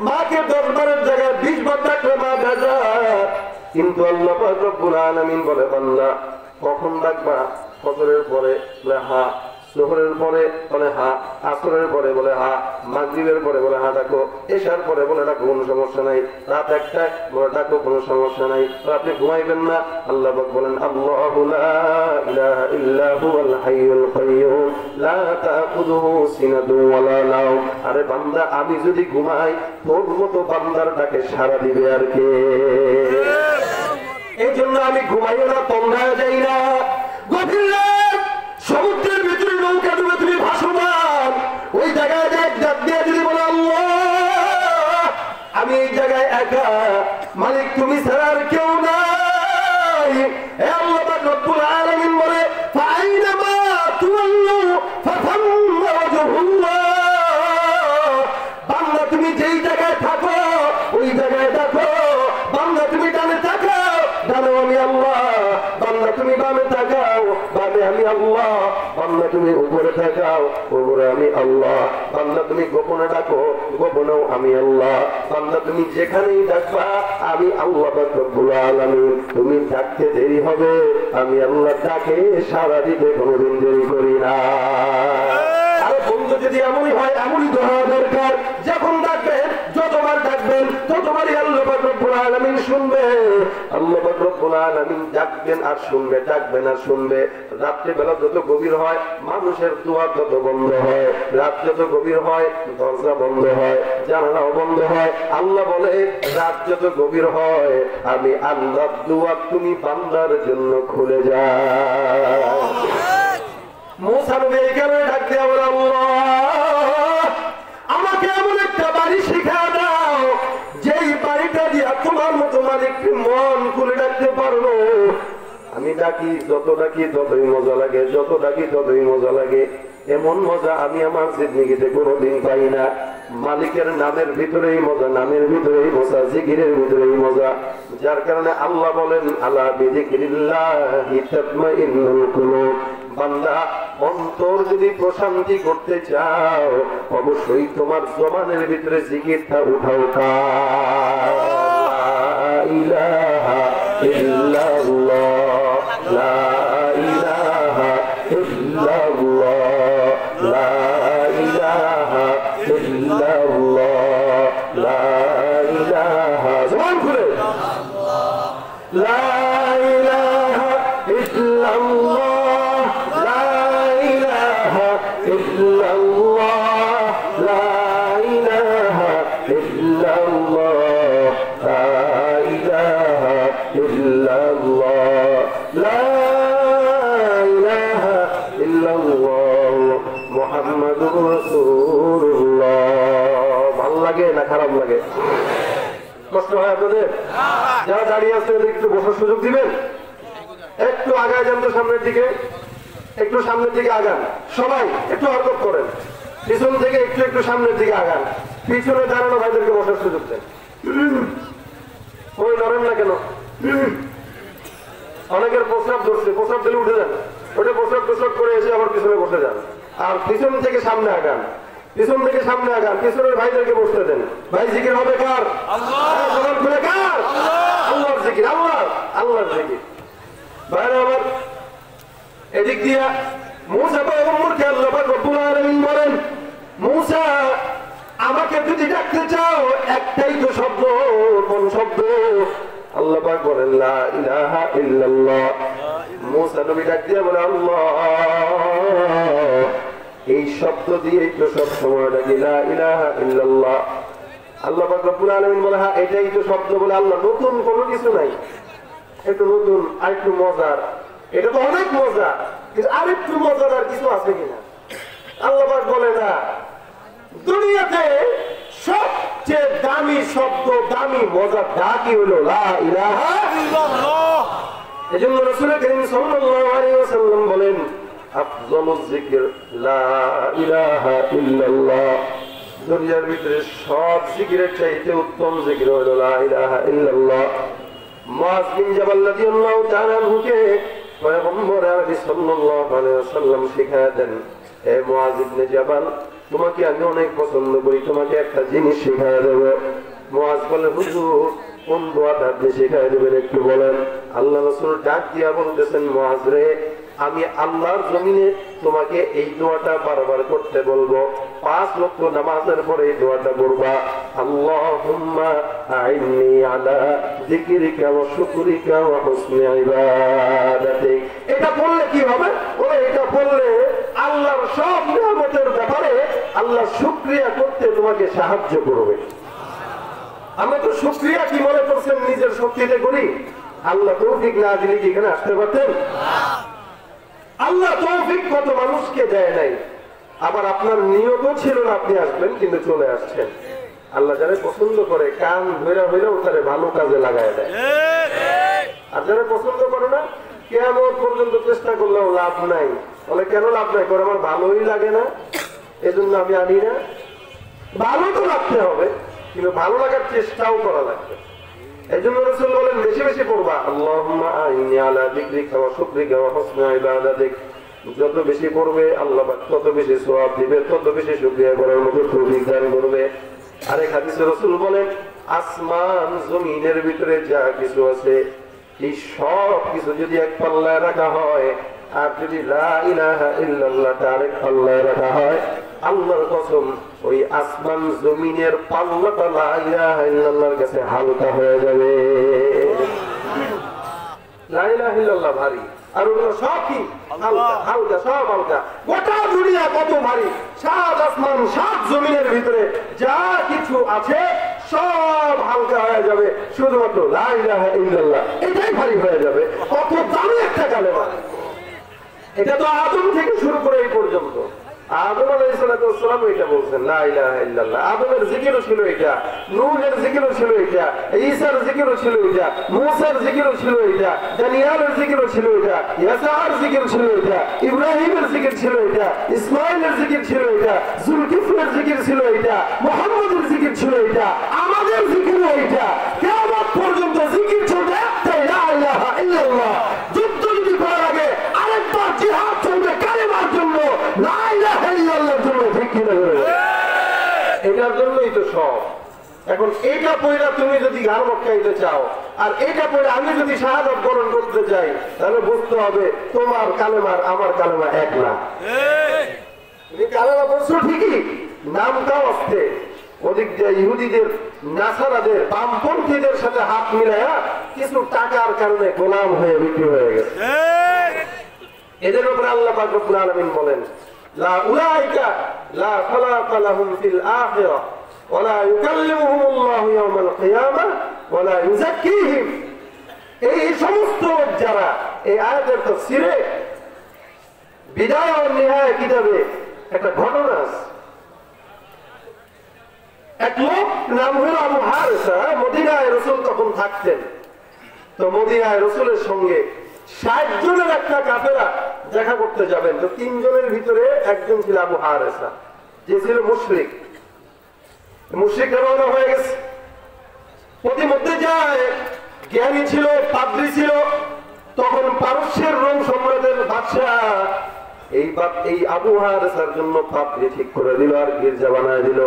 মাকে 10 বারের জায়গায় 20 বার ডাকলে মা বেজার। কিন্তু আল্লাহ পাক রব্বুল আলামিন বলে, বান্দা কখন ডাকবা? ফজরের পরে বলে হা, জোহরের পরে বলে হা, আসরের পরে বলে হা, মাগরিবের পরে বলে হা ডাকো, এশার পরে বলে ডাকো, কোনো সমস্যা নাই, রাত 1টায় বলে ডাকো, কোনো সমস্যা নাই। আপনি ঘুমাইবেন না। আল্লাহ পাক বলেন, আল্লাহু লা ইলাহা ইল্লা হুয়াল হাইয়ুল কাইয়্যুম লা তাখুযুহু সিনাতুন ওয়ালা নাওম। আরে বান্দা, আমি যদি ঘুমাই তোর মতো বান্দার ডাকে সাড়া দিবে আর কে? এই জন্য আমি ঘুমাইও না, তন্দ্রায় যাই না। গভীর রাত, সমুদ্রের ভিতরে নৌকা ডুবে তুমি ভাসমান, ওই জায়গায় ডাক দিয়ে যদি বলো, আল্লাহ আমি এই জায়গায় একা, মালিক তুমি ছাড়া আর কেউ নাই। আল্লাহ পাক রব্বুল আলামিন বলে, ফাইনামা তুওয়াল্লু ফাথাম্মা ওয়াজহুল্লাহ। বান্দা তুমি যেই জায়গায় থাকো ওই জায়গায় দেখো। বান্দা তুমি ডানে তাকাও, ডানে আমি আল্লাহ। বান্দা তুমি বামে তাকাও, বামে আমি আমি আল্লাহ, বান্দা তুমি উপরে থাকাও, উপরে আমি আল্লাহ, বান্দা তুমি গোপনে ডাকো, গোপনেও আমি আল্লাহ, বান্দা তুমি যেখানেই ডাকবা আমি আল্লাহ পাক রব্বুল আলামিন। তুমি ডাকতে দেরি হবে, আমি আল্লাহ ডাকে সারা দিতে কোনোদিন দেরি করি না। আরে বন্ধু যদি এমনই হয়, এমনই তো হওয়া দরকার, যখন ডাকবেন যতবার ডাকবেন ততবারই আল্লাহ পাক রব্বুল আলামিন শুনবে। আল্লাহ পাক রব্বুল আলামিন ডাকবেন আর শুনবে, ডাকবেন আর শুনবে। রাত্রি বেলা যত গভীর হয় মানুষের দুয়ার তত বন্ধ হয়, রাত যত গভীর হয় দরজা বন্ধ হয়, জানালাও বন্ধ হয়। আল্লাহ বলে রাত যত গভীর হয় আমি আল্লাহর দুয়ার তুমি বান্দার জন্য খুলে যাও। মুসা নবী এই কারণে ডাক দেয়া বলে, আল্লাহ আমাকে এমন একটা বাড়ি শিখা দাও যেই বাড়িটা দিয়া তোমার মতো মালিককে মন খুলে ডাকতে পারবো। আমি ডাকি, যত ডাকি ততই মজা লাগে, যত ডাকি ততই মজা লাগে। এমন মজা আমি আমার জিন্দেগিতে কোনোদিন পাই না। মালিকের নামের ভিতরেই মজা, নামের ভিতরেই মজা, জিকিরের ভিতরেই মজা। যার কারণে আল্লাহ বলেন আলা বিযিকরিল্লাহি তাতমাইন্নুল কুলুব। বান্দা অন্তর যদি প্রশান্তি করতে চাও অবশ্যই তোমার জবানের ভিতরে জিকিরটা উঠাও। লা ইলাহা ইল্লাল্লাহ, লা ইলাহা ইল্লাল্লাহ, লা ইলাহা ইল্লাল্লাহ, লা ইলাহা, জবান খুলে লা ইলাহা ইল্লাল্লাহ, লা ইলাহা ইল্লাল্লাহ, লা ইলাহা ইল্লাল্লাহ, লা ইলাহা ইল্লাল্লাহ, লা ইলাহা ইল্লাল্লাহ মুহাম্মাদুর রাসূলুল্লাহ। ভালো লাগে না খারাপ লাগে? কষ্ট হয় আপনাদের? যারা দাঁড়িয়ে আছে একটু বসার সুযোগ দিবেন, একটু আগায় যান তো সামনের দিকে, একটু সামনের দিকে আগান, সবাই একটু হরকত করেন, পিছন থেকে একটু একটু সামনের দিকে আগান, পিছনে দাঁড়ানো ভাইদেরকে বসার সুযোগ দেন। ওই নড়েন না কেন? অনেকের প্রস্রাব ধরছে, প্রস্রাব দিলে উঠে যান, ওটা প্রস্রাব প্রস্রাব করে এসে আবার পিছনে বসে যান। আর পিছন থেকে সামনে আগান, পিছন থেকে সামনে আগান, পিছনের ভাইদেরকে বসতে দেন। ভাই জিকির হবে কার? আল্লাহর জিকির, আল্লাহর জিকির। ভাইরা আমার, এদিক দিয়া মুসা পয়গম্বরকে আল্লাহ পাক রব্বুল আলামিন বলেন, মুসা আমাকে যদি ডাকতে চাও একটাই তো শব্দ, কোন শব্দ? আল্লাহ পাক বলেন লা ইলাহা ইল্লাল্লাহ। মুসা নবী ডাক দিয়ে বলে, আল্লাহ এই শব্দ দিয়েই তো সব সময় ডাকি লা ইলাহা ইল্লাল্লাহ। আল্লাহ পাক রব্বুল আলামিন বলে, হ্যাঁ এটাই তো শব্দ বলে আল্লাহ, নতুন কোনো কিছু নাই। একটু নতুন আর একটু মজার, এটা তো অনেক মজা, কিন্তু আরেকটু মজার আর কিছু আছে কিনা? আল্লাহ পাক বলে না, দুনিয়াতে সবচেয়ে দামি শব্দ, দামি মজার ডাকি হলো লা ইলাহা ইল্লাল্লাহ। এজন্য রাসূল করিম সাল্লাল্লাহু আলাইহি ওয়াসাল্লাম বলেন, আফযালুয যিকর লা ইলাহা ইল্লাল্লাহ। দুনিয়ার ভিতরে সব জিকিরের চাইতে উত্তম জিকির হলো লা ইলাহা ইল্লাল্লাহ। মুআয বিন জাবাল রাদিয়াল্লাহু তাআলা আনহুকে পয়গম্বর আরবি সাল্লাল্লাহু আলাইহি ওয়াসাল্লাম শিখায়া দেন, হে মুআয ইবনে জাবাল, তোমাকে আমি অনেক পছন্দ করি, তোমাকে একটা জিনিস শিখায়া দেব। মুআয বলে, হুজুর কোন দোয়াটা আপনি শিখায়া দেবেন একটু বলেন। আল্লাহ রাসূল ডাক দিয়া বলতেছেন, মুআয রে, আমি আল্লাহর জমিনে তোমাকে এই দোয়াটা বারবার করতে বলবো। 5 ওয়াক্ত নামাজের পরে এই দোয়াটা পড়বা, আল্লাহুম্মা আইন্নি আলা যিকরিকা ওয়া শুকরিকা ওয়া হুসনি ইবাদাতিক। এটা বললে কি হবে? ওরে এটা বললে আল্লাহর সব নিয়ামতের ব্যাপারে আল্লাহ শুকরিয়া করতে তোমাকে সাহায্য করবে। আমরা তো শুকরিয়া কি মনে করছেন নিজের শক্তিতে করি? আল্লাহ তৌফিক না দিলে কি এখানে আসতে পারতেন? আল্লাহ তৌফিক কত মানুষকে দেয় নাই। আবার আপনার নিয়ত ছিল না আপনি আসবেন, কিন্তু চলে আসছেন। আল্লাহ যারা পছন্দ করে কান ধরে হইলেও তারা ভালো কাজে লাগায় দেয়, আর যারা পছন্দ করে না কিয়ামত পর্যন্ত চেষ্টা করলেও লাভ নাই। বলে কেন লাভ নাই? করে আমার ভালোই লাগে না, এজন্য আমি আনি না। ভালো তো লাগতে হবে, কিন্তু ভালো লাগার চেষ্টাও করা লাগবে। এই জন্য রাসূল বলেন বেশি বেশি পড়বা, আল্লাহুম্মা আইন্নি আলা যিকরিকা ওয়া শুকরিকা ওয়া হুসনি ইবাদাতিক। যত বেশি পড়বে আল্লাহ পাক তত বেশি সওয়াব দিবে, তত বেশি শুকরিয়া করার মতো তৌফিক দান করবে। আরেক হাদিসে রাসূল বলেন, আসমান জমিনের ভিতরে যা কিছু আছে এই সব কিছু যদি এক পাল্লায় রাখা হয়, আর যদি লা ইলাহা ইল্লাল্লাহ আরেক পাল্লায় রাখা হয়, আল্লাহর কসম ওই আসমান জমিনের পাল্লাটা লা ইলাহা ইল্লাল্লাহর কাছে হালকা হয়ে যাবে। লা ইলাহা ইল্লাল্লাহ ভারী, আর ওগুলো সব কি হালকা হালকা, সব হালকা। গোটা দুনিয়া কত ভারী, সাত আসমান সাত জমিনের ভিতরে যা কিছু আছে সব হালকা হয়ে যাবে, শুধুমাত্র লা ইলাহা ইল্লাল্লাহ এটাই ভারী হয়ে যাবে। কত দামি একটা কালেমা! এটা তো আদম থেকে শুরু করে এই পর্যন্ত আদম আলাইহিস সালাম এটা বলছেন লা ইলাহা ইল্লাল্লাহ। আদমের জিকিরও ছিল এটা, নূহের জিকিরও ছিল এটা, ঈসার জিকিরও ছিল এটা, মূসার জিকিরও ছিল এটা, দানিয়েলের জিকিরও ছিল এটা, ইয়াসার জিকির ছিল এটা, ইব্রাহিমের জিকির ছিল এটা, ইসমাঈলের জিকির ছিল এটা, যুলকিফলের জিকির ছিল এটা, মুহাম্মদের জিকির ছিল এটা, আমাদের জিকিরও এটা। কিয়ামত পর্যন্ত জিকির চলবে একটাই, লা ইলাহা ইল্লাল্লাহ। যুদ্ধ যদি করার আগে আরেকবার জিহাদ চলবে কালেমার জন্য, লা ইলাহা ইল্লাল্লাহর জন্য, ঠিক কি না? এটার জন্যই তো সব। এখন এটা পয়লা তুমি যদি গান মক্কাইতে চাও, আর এটা পরে আমি যদি শাহাদাত বরণ করতে চাই, তাহলে বুঝতে হবে তোমার কালেমার আমার কালেমা এক না। তুমি কালেমা বলছো ঠিকই, নামটাও আসতে ওদিক দিয়ে ইহুদিদের, নাসারাদের, বামপন্থীদের সাথে হাত মিলায়া কিছু টাকার কারণে গোলাম হয়ে বিক্রি হয়ে গেছে। এদের উপরে আল্লাহ পাক রব্বুল আলামিন বলেন, লা উলাইকা লা খালাকা লাহুম ফিল আখিরাহ ওয়া লা ইউকাল্লিমুহুমুল্লাহু ইয়াওমাল কিয়ামাহ ওয়া লা ইউযাক্কিহিম। এই সমস্ত যারা এই আয়াতের তাফসীরে বিদায় ও নিহায়া কিতাবে একটা ঘটনা আছে। এক লোক নাম হলো আবু হারেসা, মদিনায় রাসূল তখন থাকতেন। তো মদিনায় রাসূলের সঙ্গে ৬০ জনের একটা কাফেলা দেখা করতে যাবেন। তো ৩ জনের ভিতরে একজন ছিল আবু হারেসা, যে ছিল মুশরিক। মুশরিক রওনা হয়ে গেছে, প্রতিমধ্যে যায় জ্ঞানী ছিল, পাদ্রী ছিল। তখন পারস্যের রোম সম্রাটের বাদশা এই আবু হারেসার জন্য পাদ্রী ঠিক করে দিল, আর গির্জা বানায় দিল।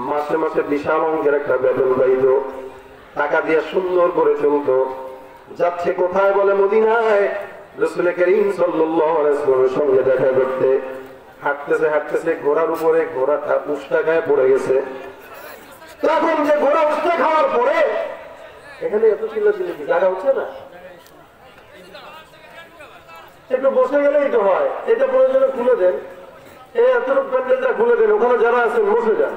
মাসে মাসে বিশাল অঙ্কের একটা বেতন পাইত, টাকা দিয়ে সুন্দর করে চলতো। যাচ্ছে কোথায় বলে মদিনায় রাসূল করিম সাল্লাল্লাহু আলাইহি ওয়াসাল্লামের সঙ্গে দেখা করতে। হাঁটতেছে হাঁটতেছে, ঘোড়ার উপরে ঘোড়াটা উষ্টা খায় পড়ে গেছে। তখন যে ঘোড়া উষ্টা খাওয়ার পরে এখানে এত চিল্লাচিল্লি কি জায়গা হচ্ছে না? একটু বসে গেলেই তো হয়। এটা প্রয়োজনে খুলে দেন, এই এতটুকু প্যান্ডেলটা খুলে দেন, ওখানে যারা আছেন বসে যান,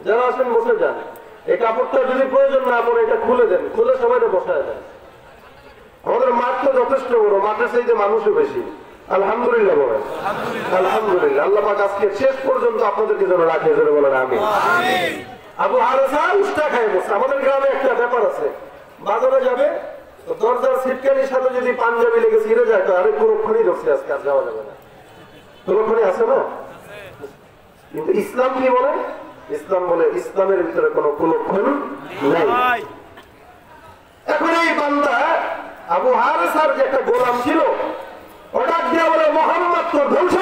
যারা আছেন বসে যান। এই কাপড়টা যদি প্রয়োজন না পড়ে এটা খুলে দেন, খুলে সবাইটা বসায় দেন। আমাদের মাঠ তো যথেষ্ট বড়, মাঠের চাইতে মানুষও বেশি। আলহামদুলিল্লাহ বলেন আলহামদুলিল্লাহ। আল্লাহ পাক আজকে শেষ পর্যন্ত আপনাদেরকে যেন রাখে, যেন বলেন আমিন। আবু হারেসা উষ্টা খায় বসে। আমাদের গ্রামে একটা ব্যাপার আছে, বাজারে যাবে দরজার ছিটকানির সাথে যদি পাঞ্জাবি লেগে ছিঁড়ে যায়, তো আরে কুরক্ষণই ধরছে, আজকে আর যাওয়া যাবে না। কুরক্ষণই আছে না? কিন্তু ইসলাম কি বলে? ইসলাম বলে ইসলামের ভিতরে কোনো কুলক্ষণ নাই। এখন এই বান্দা আবু হারেসার যে একটা গোলাম ছিল, ওটা দিয়ে বলে মুহাম্মদ তো ধ্বংস,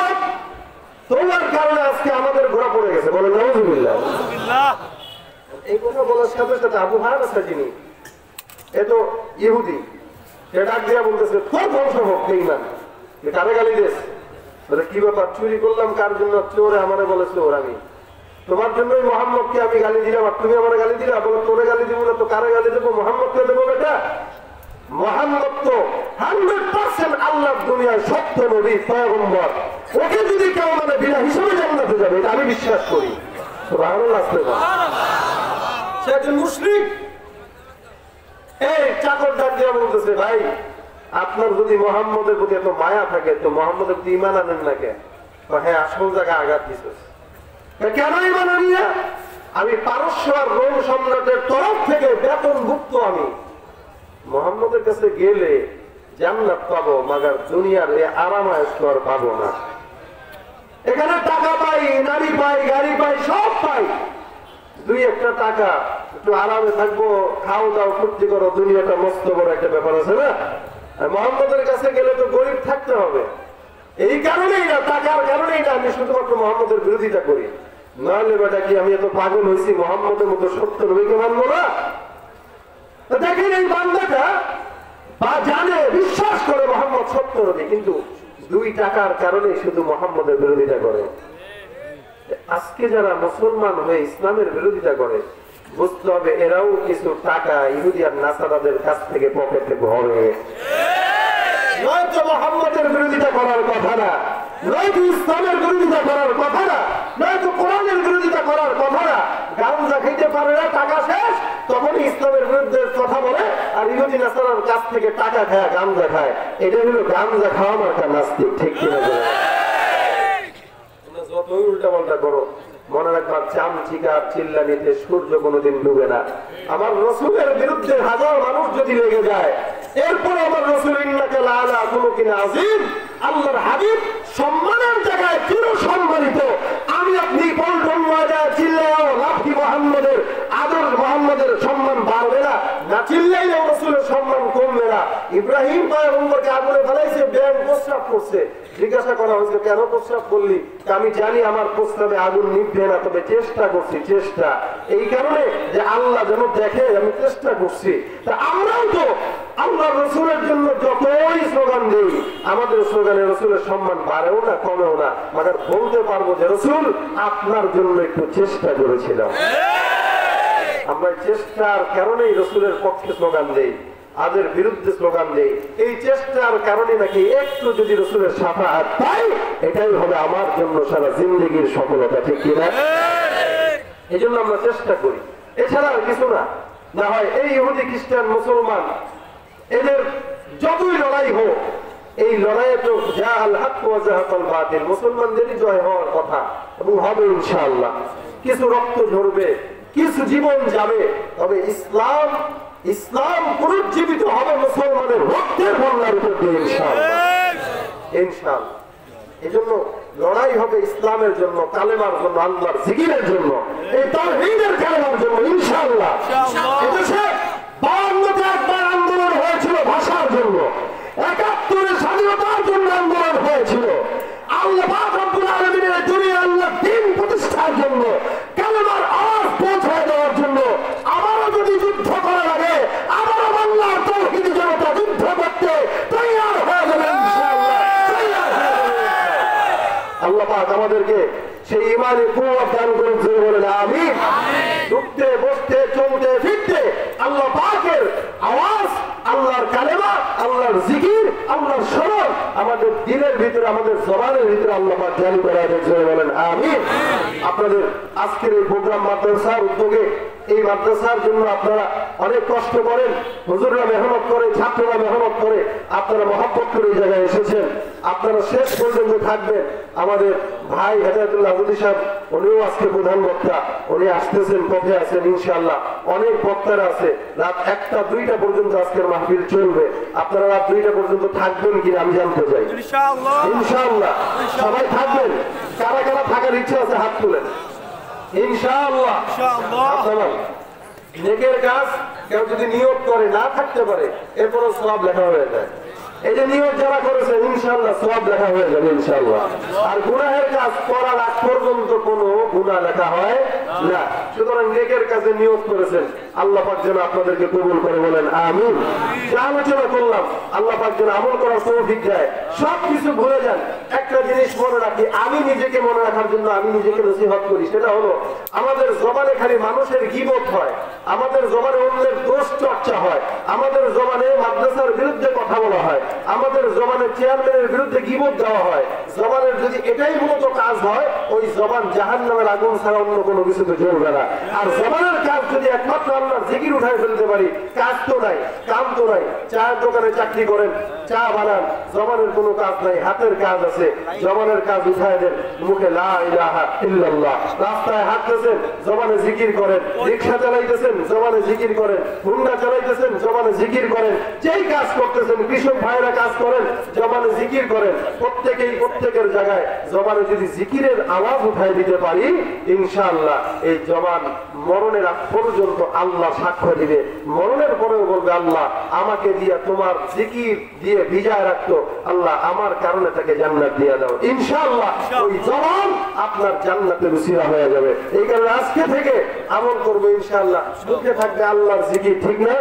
তোমার কারণে আজকে আমাদের ঘোড়া পড়ে গেছে। বলে নাউযুবিল্লাহ। এই কথা বলার সাথে সাথে আবু হারেসা যিনি, এ তো ইহুদি, সে ডাক দিয়া বলতেছে তোর ধ্বংস হোক। বেঈমান, কারে গালি দিস? বলে কি ব্যাপার, চুরি করলাম কার জন্য? চোরে আমারে বলে চোর। আমি তোমার জন্যই মোহাম্মদকে আমি গালি দিলাম, আর তুমি আমার গালি দিলা? বলে তোরে গালি দিব না তো কারে গালি দেবো? মোহাম্মদকে দেবো। বেটা মোহাম্মদ তো 100% আল্লাহর দুনিয়ার সত্য নবী পয়গম্বর। ওকে যদি কেউ মানে বিনা হিসেবে জান্নাতে যাবে, এটা আমি বিশ্বাস করি। সুবহানাল্লাহ। সে একজন মুশরিক। এই চাকর ডাক দিয়া বলতেছে, ভাই আপনার যদি মোহাম্মদের প্রতি এত মায়া থাকে, তো মোহাম্মদের প্রতি ঈমান আনেন না কেন? হ্যাঁ, আসল জায়গায় আঘাত দিছিস। কেন ঈমান আনি না? আমি পারস্য আর রোম সম্রাটের তরফ থেকে বেতনভুক্ত। আমি মোহাম্মদের কাছে গেলে জান্নাত পাবো, মাগার দুনিয়ার এই আরামায়েশ আর পাবো না। এখানে টাকা পাই, নারী পাই, গাড়ি পাই, সব পাই। দুই একটা টাকা, একটু আরামে থাকবো, খাও দাও, ফুর্তি করো, দুনিয়াটা মস্ত বড় একটা ব্যাপার আছে না? মোহাম্মদের কাছে গেলে তো গরিব থাকতে হবে। এই কারণেই না, টাকার কারণেই না আমি শুধুমাত্র মোহাম্মদের বিরোধিতা করি। নাহলে বেটা কি আমি এত পাগল হয়েছি মোহাম্মদের মতো সত্য নবীকে মানবো না? দেখেন এই বান্দাটা জানে, বিশ্বাস করে মোহাম্মদ সত্য নবী, কিন্তু 2 টাকার কারণে শুধু মোহাম্মদের বিরোধিতা করে। আজকে যারা মুসলমান হয়ে ইসলামের বিরোধিতা করে, বুঝতে হবে এরাও কিছু টাকা ইহুদি আর নাসারাদের কাছ থেকে পকেটে ভরে। নয়তো মোহাম্মদের বিরোধিতা করার কথা না, নয়তো ইসলামের বিরোধিতা করার কথা না, নয়তো কোরআনের বিরোধিতা করার কথা না। গাঞ্জা খেতে পারে না, টাকা শেষ, তখন ইসলামের বিরুদ্ধে কথা বলে, আর ইহুদি নাসারার কাছ থেকে টাকা খায়, গাঞ্জা খায়। এটা হলো গাঞ্জা খাওয়া মার্কা নাস্তিক, ঠিক কিনা? যতই উল্টা পাল্টা করো, মনে রাখবার চামচিকা চিল্লানিতে সূর্য কোনোদিন ডুবে না। আমার রসুলের বিরুদ্ধে হাজার মানুষ যদি লেগে যায়, এরপর আমার রসুল ইন্নাকা লাআলা খুলুকিন আযীম, আল্লাহর হাবিব সম্মানের জায়গায় চির সম্মানিত। আমি আপনি পল্টন ময়দানে চিল্লাও লাভ কি মুহাম্মদের আদর, মুহাম্মদের সম্মান বাড়বে না? না চিল্লাইলেও রসুলের সম্মান কমবে না। ইব্রাহিম পয়গম্বরকে আগুনে ফেলাইছে, ব্যাং প্রস্রাব করছে, জিজ্ঞাসা করা হয়েছে কেন প্রস্রাব করলি? আমি জানি আমার প্রস্রাবে আগুন নিভবে না, তবে চেষ্টা করছি, চেষ্টা এই কারণে যে আল্লাহ যেন দেখে আমি চেষ্টা করছি। তা আমরাও তো আল্লাহ রসুলের জন্য যতই স্লোগান দিই, আমাদের স্লোগানে রসুলের সম্মান বাড়েও না, কমেও না। মাগার বলতে পারবো যে রসুল আপনার জন্য একটু চেষ্টা করেছিলাম। আমরা চেষ্টার কারণেই রসুলের পক্ষে স্লোগান দেই, আদের বিরুদ্ধে স্লোগান দেই। এই চেষ্টার কারণে নাকি একটু যদি রসুলের শাফাআত পাই, এটাই হবে আমার জন্য সারা জিন্দেগির সফলতা, ঠিক কিনা? এই জন্য আমরা চেষ্টা করি, এছাড়া আর কিছু না। না হয় এই ইহুদি খ্রিস্টান মুসলমান এদের যতই লড়াই হোক, এই লড়াইয়ে তো জাহাল হক ওয়া জাহাকাল বাতিল, মুসলমানদেরই জয় হওয়ার কথা এবং হবে ইনশাআল্লাহ। কিছু রক্ত ঝরবে, কিছু জীবন যাবে, তবে ইসলাম পুনর্জীবিত হবে মুসলমানের রক্তের বন্যার উপর দিয়ে ইনশাআল্লাহ, ইনশাআল্লাহ। এই জন্য লড়াই হবে ইসলামের জন্য, কালেমার জন্য, আল্লাহর জিকিরের জন্য, এই তাওহীদের কালেমার জন্য ইনশাআল্লাহ। এদেশে 52তে একবার আন্দোলন হয়েছিল ভাষার জন্য, 71-এ স্বাধীনতার জন্য আন্দোলন হয়েছিল। আল্লাহ পাক রব্বুল আলামিনের দুনিয়া আল্লাহ দ্বীন প্রতিষ্ঠার জন্য, কালেমার আওয়াজ পৌঁছায় দেওয়ার জন্য আবারও যদি যুদ্ধ করা লাগে, আবারও বাংলার তাওহীদি জনতা যুদ্ধ করতে তৈয়ার হয়ে যাবে ইনশাআল্লাহ, তৈয়ার হয়ে যাবে। আল্লাহ পাক আমাদেরকে সেই ইমানি কুওয়াত দান করুন, জোরে বলেন আমিন। উঠতে বসতে চলতে ফিরতে আল্লাহ পাকের আওয়াজ, আল্লাহর কালেমা, আল্লাহর জিকির, আল্লাহর স্মরণ আমাদের দিলের ভিতরে, আমাদের জবানের ভিতরে আল্লাহ পাক জারি করে দেন, জোরে বলেন আমিন। আপনাদের আজকের এই প্রোগ্রাম মাদ্রাসার উদ্যোগে, এই মাদ্রাসার জন্য আপনারা অনেক কষ্ট করেন, হুজুররা মেহনত করে, ছাত্ররা মেহনত করে, আপনারা মহব্বত করে এই জায়গায় এসেছেন। আপনারা শেষ পর্যন্ত থাকবেন। আমাদের ভাই হেদায়েতুল্লাহ আবুদি সাহেব, উনিও আজকে প্রধান বক্তা, উনি আসতেছেন, পথে আছেন ইনশাআল্লাহ। অনেক বক্তারা আছে, রাত 1টা 2টা পর্যন্ত আজকের মাহফিল চলবে। আপনারা রাত 2টা পর্যন্ত থাকবেন কিনা আমি জানতে চাই। ইনশাআল্লাহ সবাই থাকবেন। কারা কারা থাকার ইচ্ছা আছে হাত তুলেন। ইনশাআল্লাহ নেকের কাজ কেউ যদি নিয়ত করে না থাকতে পারে, এরপরও সওয়াব লেখা হয়ে যায়। এই যে নিয়ত যারা করেছে ইনশাআল্লাহ সওয়াব লেখা হয়ে যাবে ইনশাআল্লাহ। আর গুনাহের কাজ করার আগ পর্যন্ত কোনো গুনাহ লেখা হয় না। সুতরাং নেকের কাজে নিয়ত করেছেন, আল্লাহ পাক যেন আপনাদেরকে কবুল করে, বলেন আমিন। যা আলোচনা করলাম আল্লাহ পাক যেন আমল করার তৌফিক দেয়। সবকিছু ভুলে যান, একটা জিনিস মনে রাখি, আমি নিজেকে মনে রাখার জন্য আমি নিজেকে নসিহত করি, সেটা হলো আমাদের জবানে খালি মানুষের গীবত হয়, আমাদের জবানে অন্যের দোষ চর্চা হয়, আমাদের জবানে মাদ্রাসার বিরুদ্ধে কথা বলা হয়, আমাদের জবানের চেয়ারম্যানের বিরুদ্ধে গীবত দেওয়া হয়। জবানের যদি এটাই মূলত কাজ হয়, ওই জবান জাহান্নামের আগুন ছাড়া অন্য কোনো কিছুতে জ্বলবে না। আর জবানের কাজ যদি একমাত্র আল্লাহর জিকির উঠায় ফেলতে পারি, কাজ তো নাই, কাম তো নাই। চায়ের দোকানে চাকরি করেন, চা বানান, জবানের কোনো কাজ নাই, হাতের কাজ আছে, জবানের কাজ উঠায় দেন, মুখে লা ইলাহা ইল্লাল্লাহ। রাস্তায় হাঁটতেছেন, জবানে জিকির করেন, রিকশা চালাইতেছেন, জবানে জিকির করেন, হুন্ডা চালাইতেছেন, জবানে জিকির করেন। যেই কাজ করতেছেন, কৃষক ভাই ভাইরা কাজ করেন, জবানে জিকির করেন, প্রত্যেকের জায়গায় জবানে যদি জিকিরের আওয়াজ উঠাই দিতে পারি, ইনশাআল্লাহ এই জবান মরণের আগ পর্যন্ত আল্লাহ সাক্ষ্য দিবে। মরণের পরেও বলবে, আল্লাহ আমাকে দিয়া তোমার জিকির দিয়ে ভিজায় রাখতো, আল্লাহ আমার কারণে তাকে জান্নাত দিয়ে দাও। ইনশাআল্লাহ ওই জবান আপনার জান্নাতের উসিলা হয়ে যাবে। এই কারণে আজকে থেকে আমল করবো ইনশাআল্লাহ। মুখে থাকবে আল্লাহর জিকির, ঠিক না?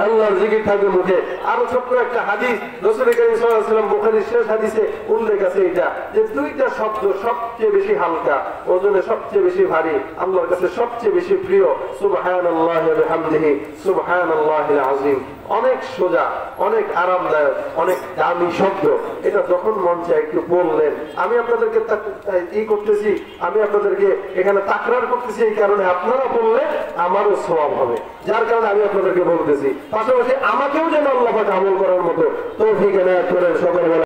আল্লাহর জিকির থাকবে মুখে। আরো ছোট্ট একটা হাদিস রাসূল কারীম সাল্লাল্লাহু আলাইহি ওয়াসাল্লাম বুখারীর শেষ হাদিসে উল্লেখ আছে এটা, যে দুইটা শব্দ সবচেয়ে বেশি হালকা, ওজনে সবচেয়ে বেশি ভারী, আল্লাহর কাছে সবচেয়ে বেশি প্রিয়, সুবহানাল্লাহি ওয়া বিহামদিহি সুবহানাল্লাহিল আযীম। অনেক সোজা, অনেক আরামদায়ক, অনেক দামি শব্দ। এটা যখন মন চায় একটু বললেন। আমি আপনাদেরকে করতেছি, আমি আপনাদেরকে এখানে তাকরার করতেছি, এই কারণে আপনারা বললে আমারও সওয়াব হবে, যার কারণে আমি আপনাদেরকে বলতেছি। পাশাপাশি আমাকেও যেন আল্লাহ পাক আমল করার মতো তৌফিক এনায়েত করেন। সকলে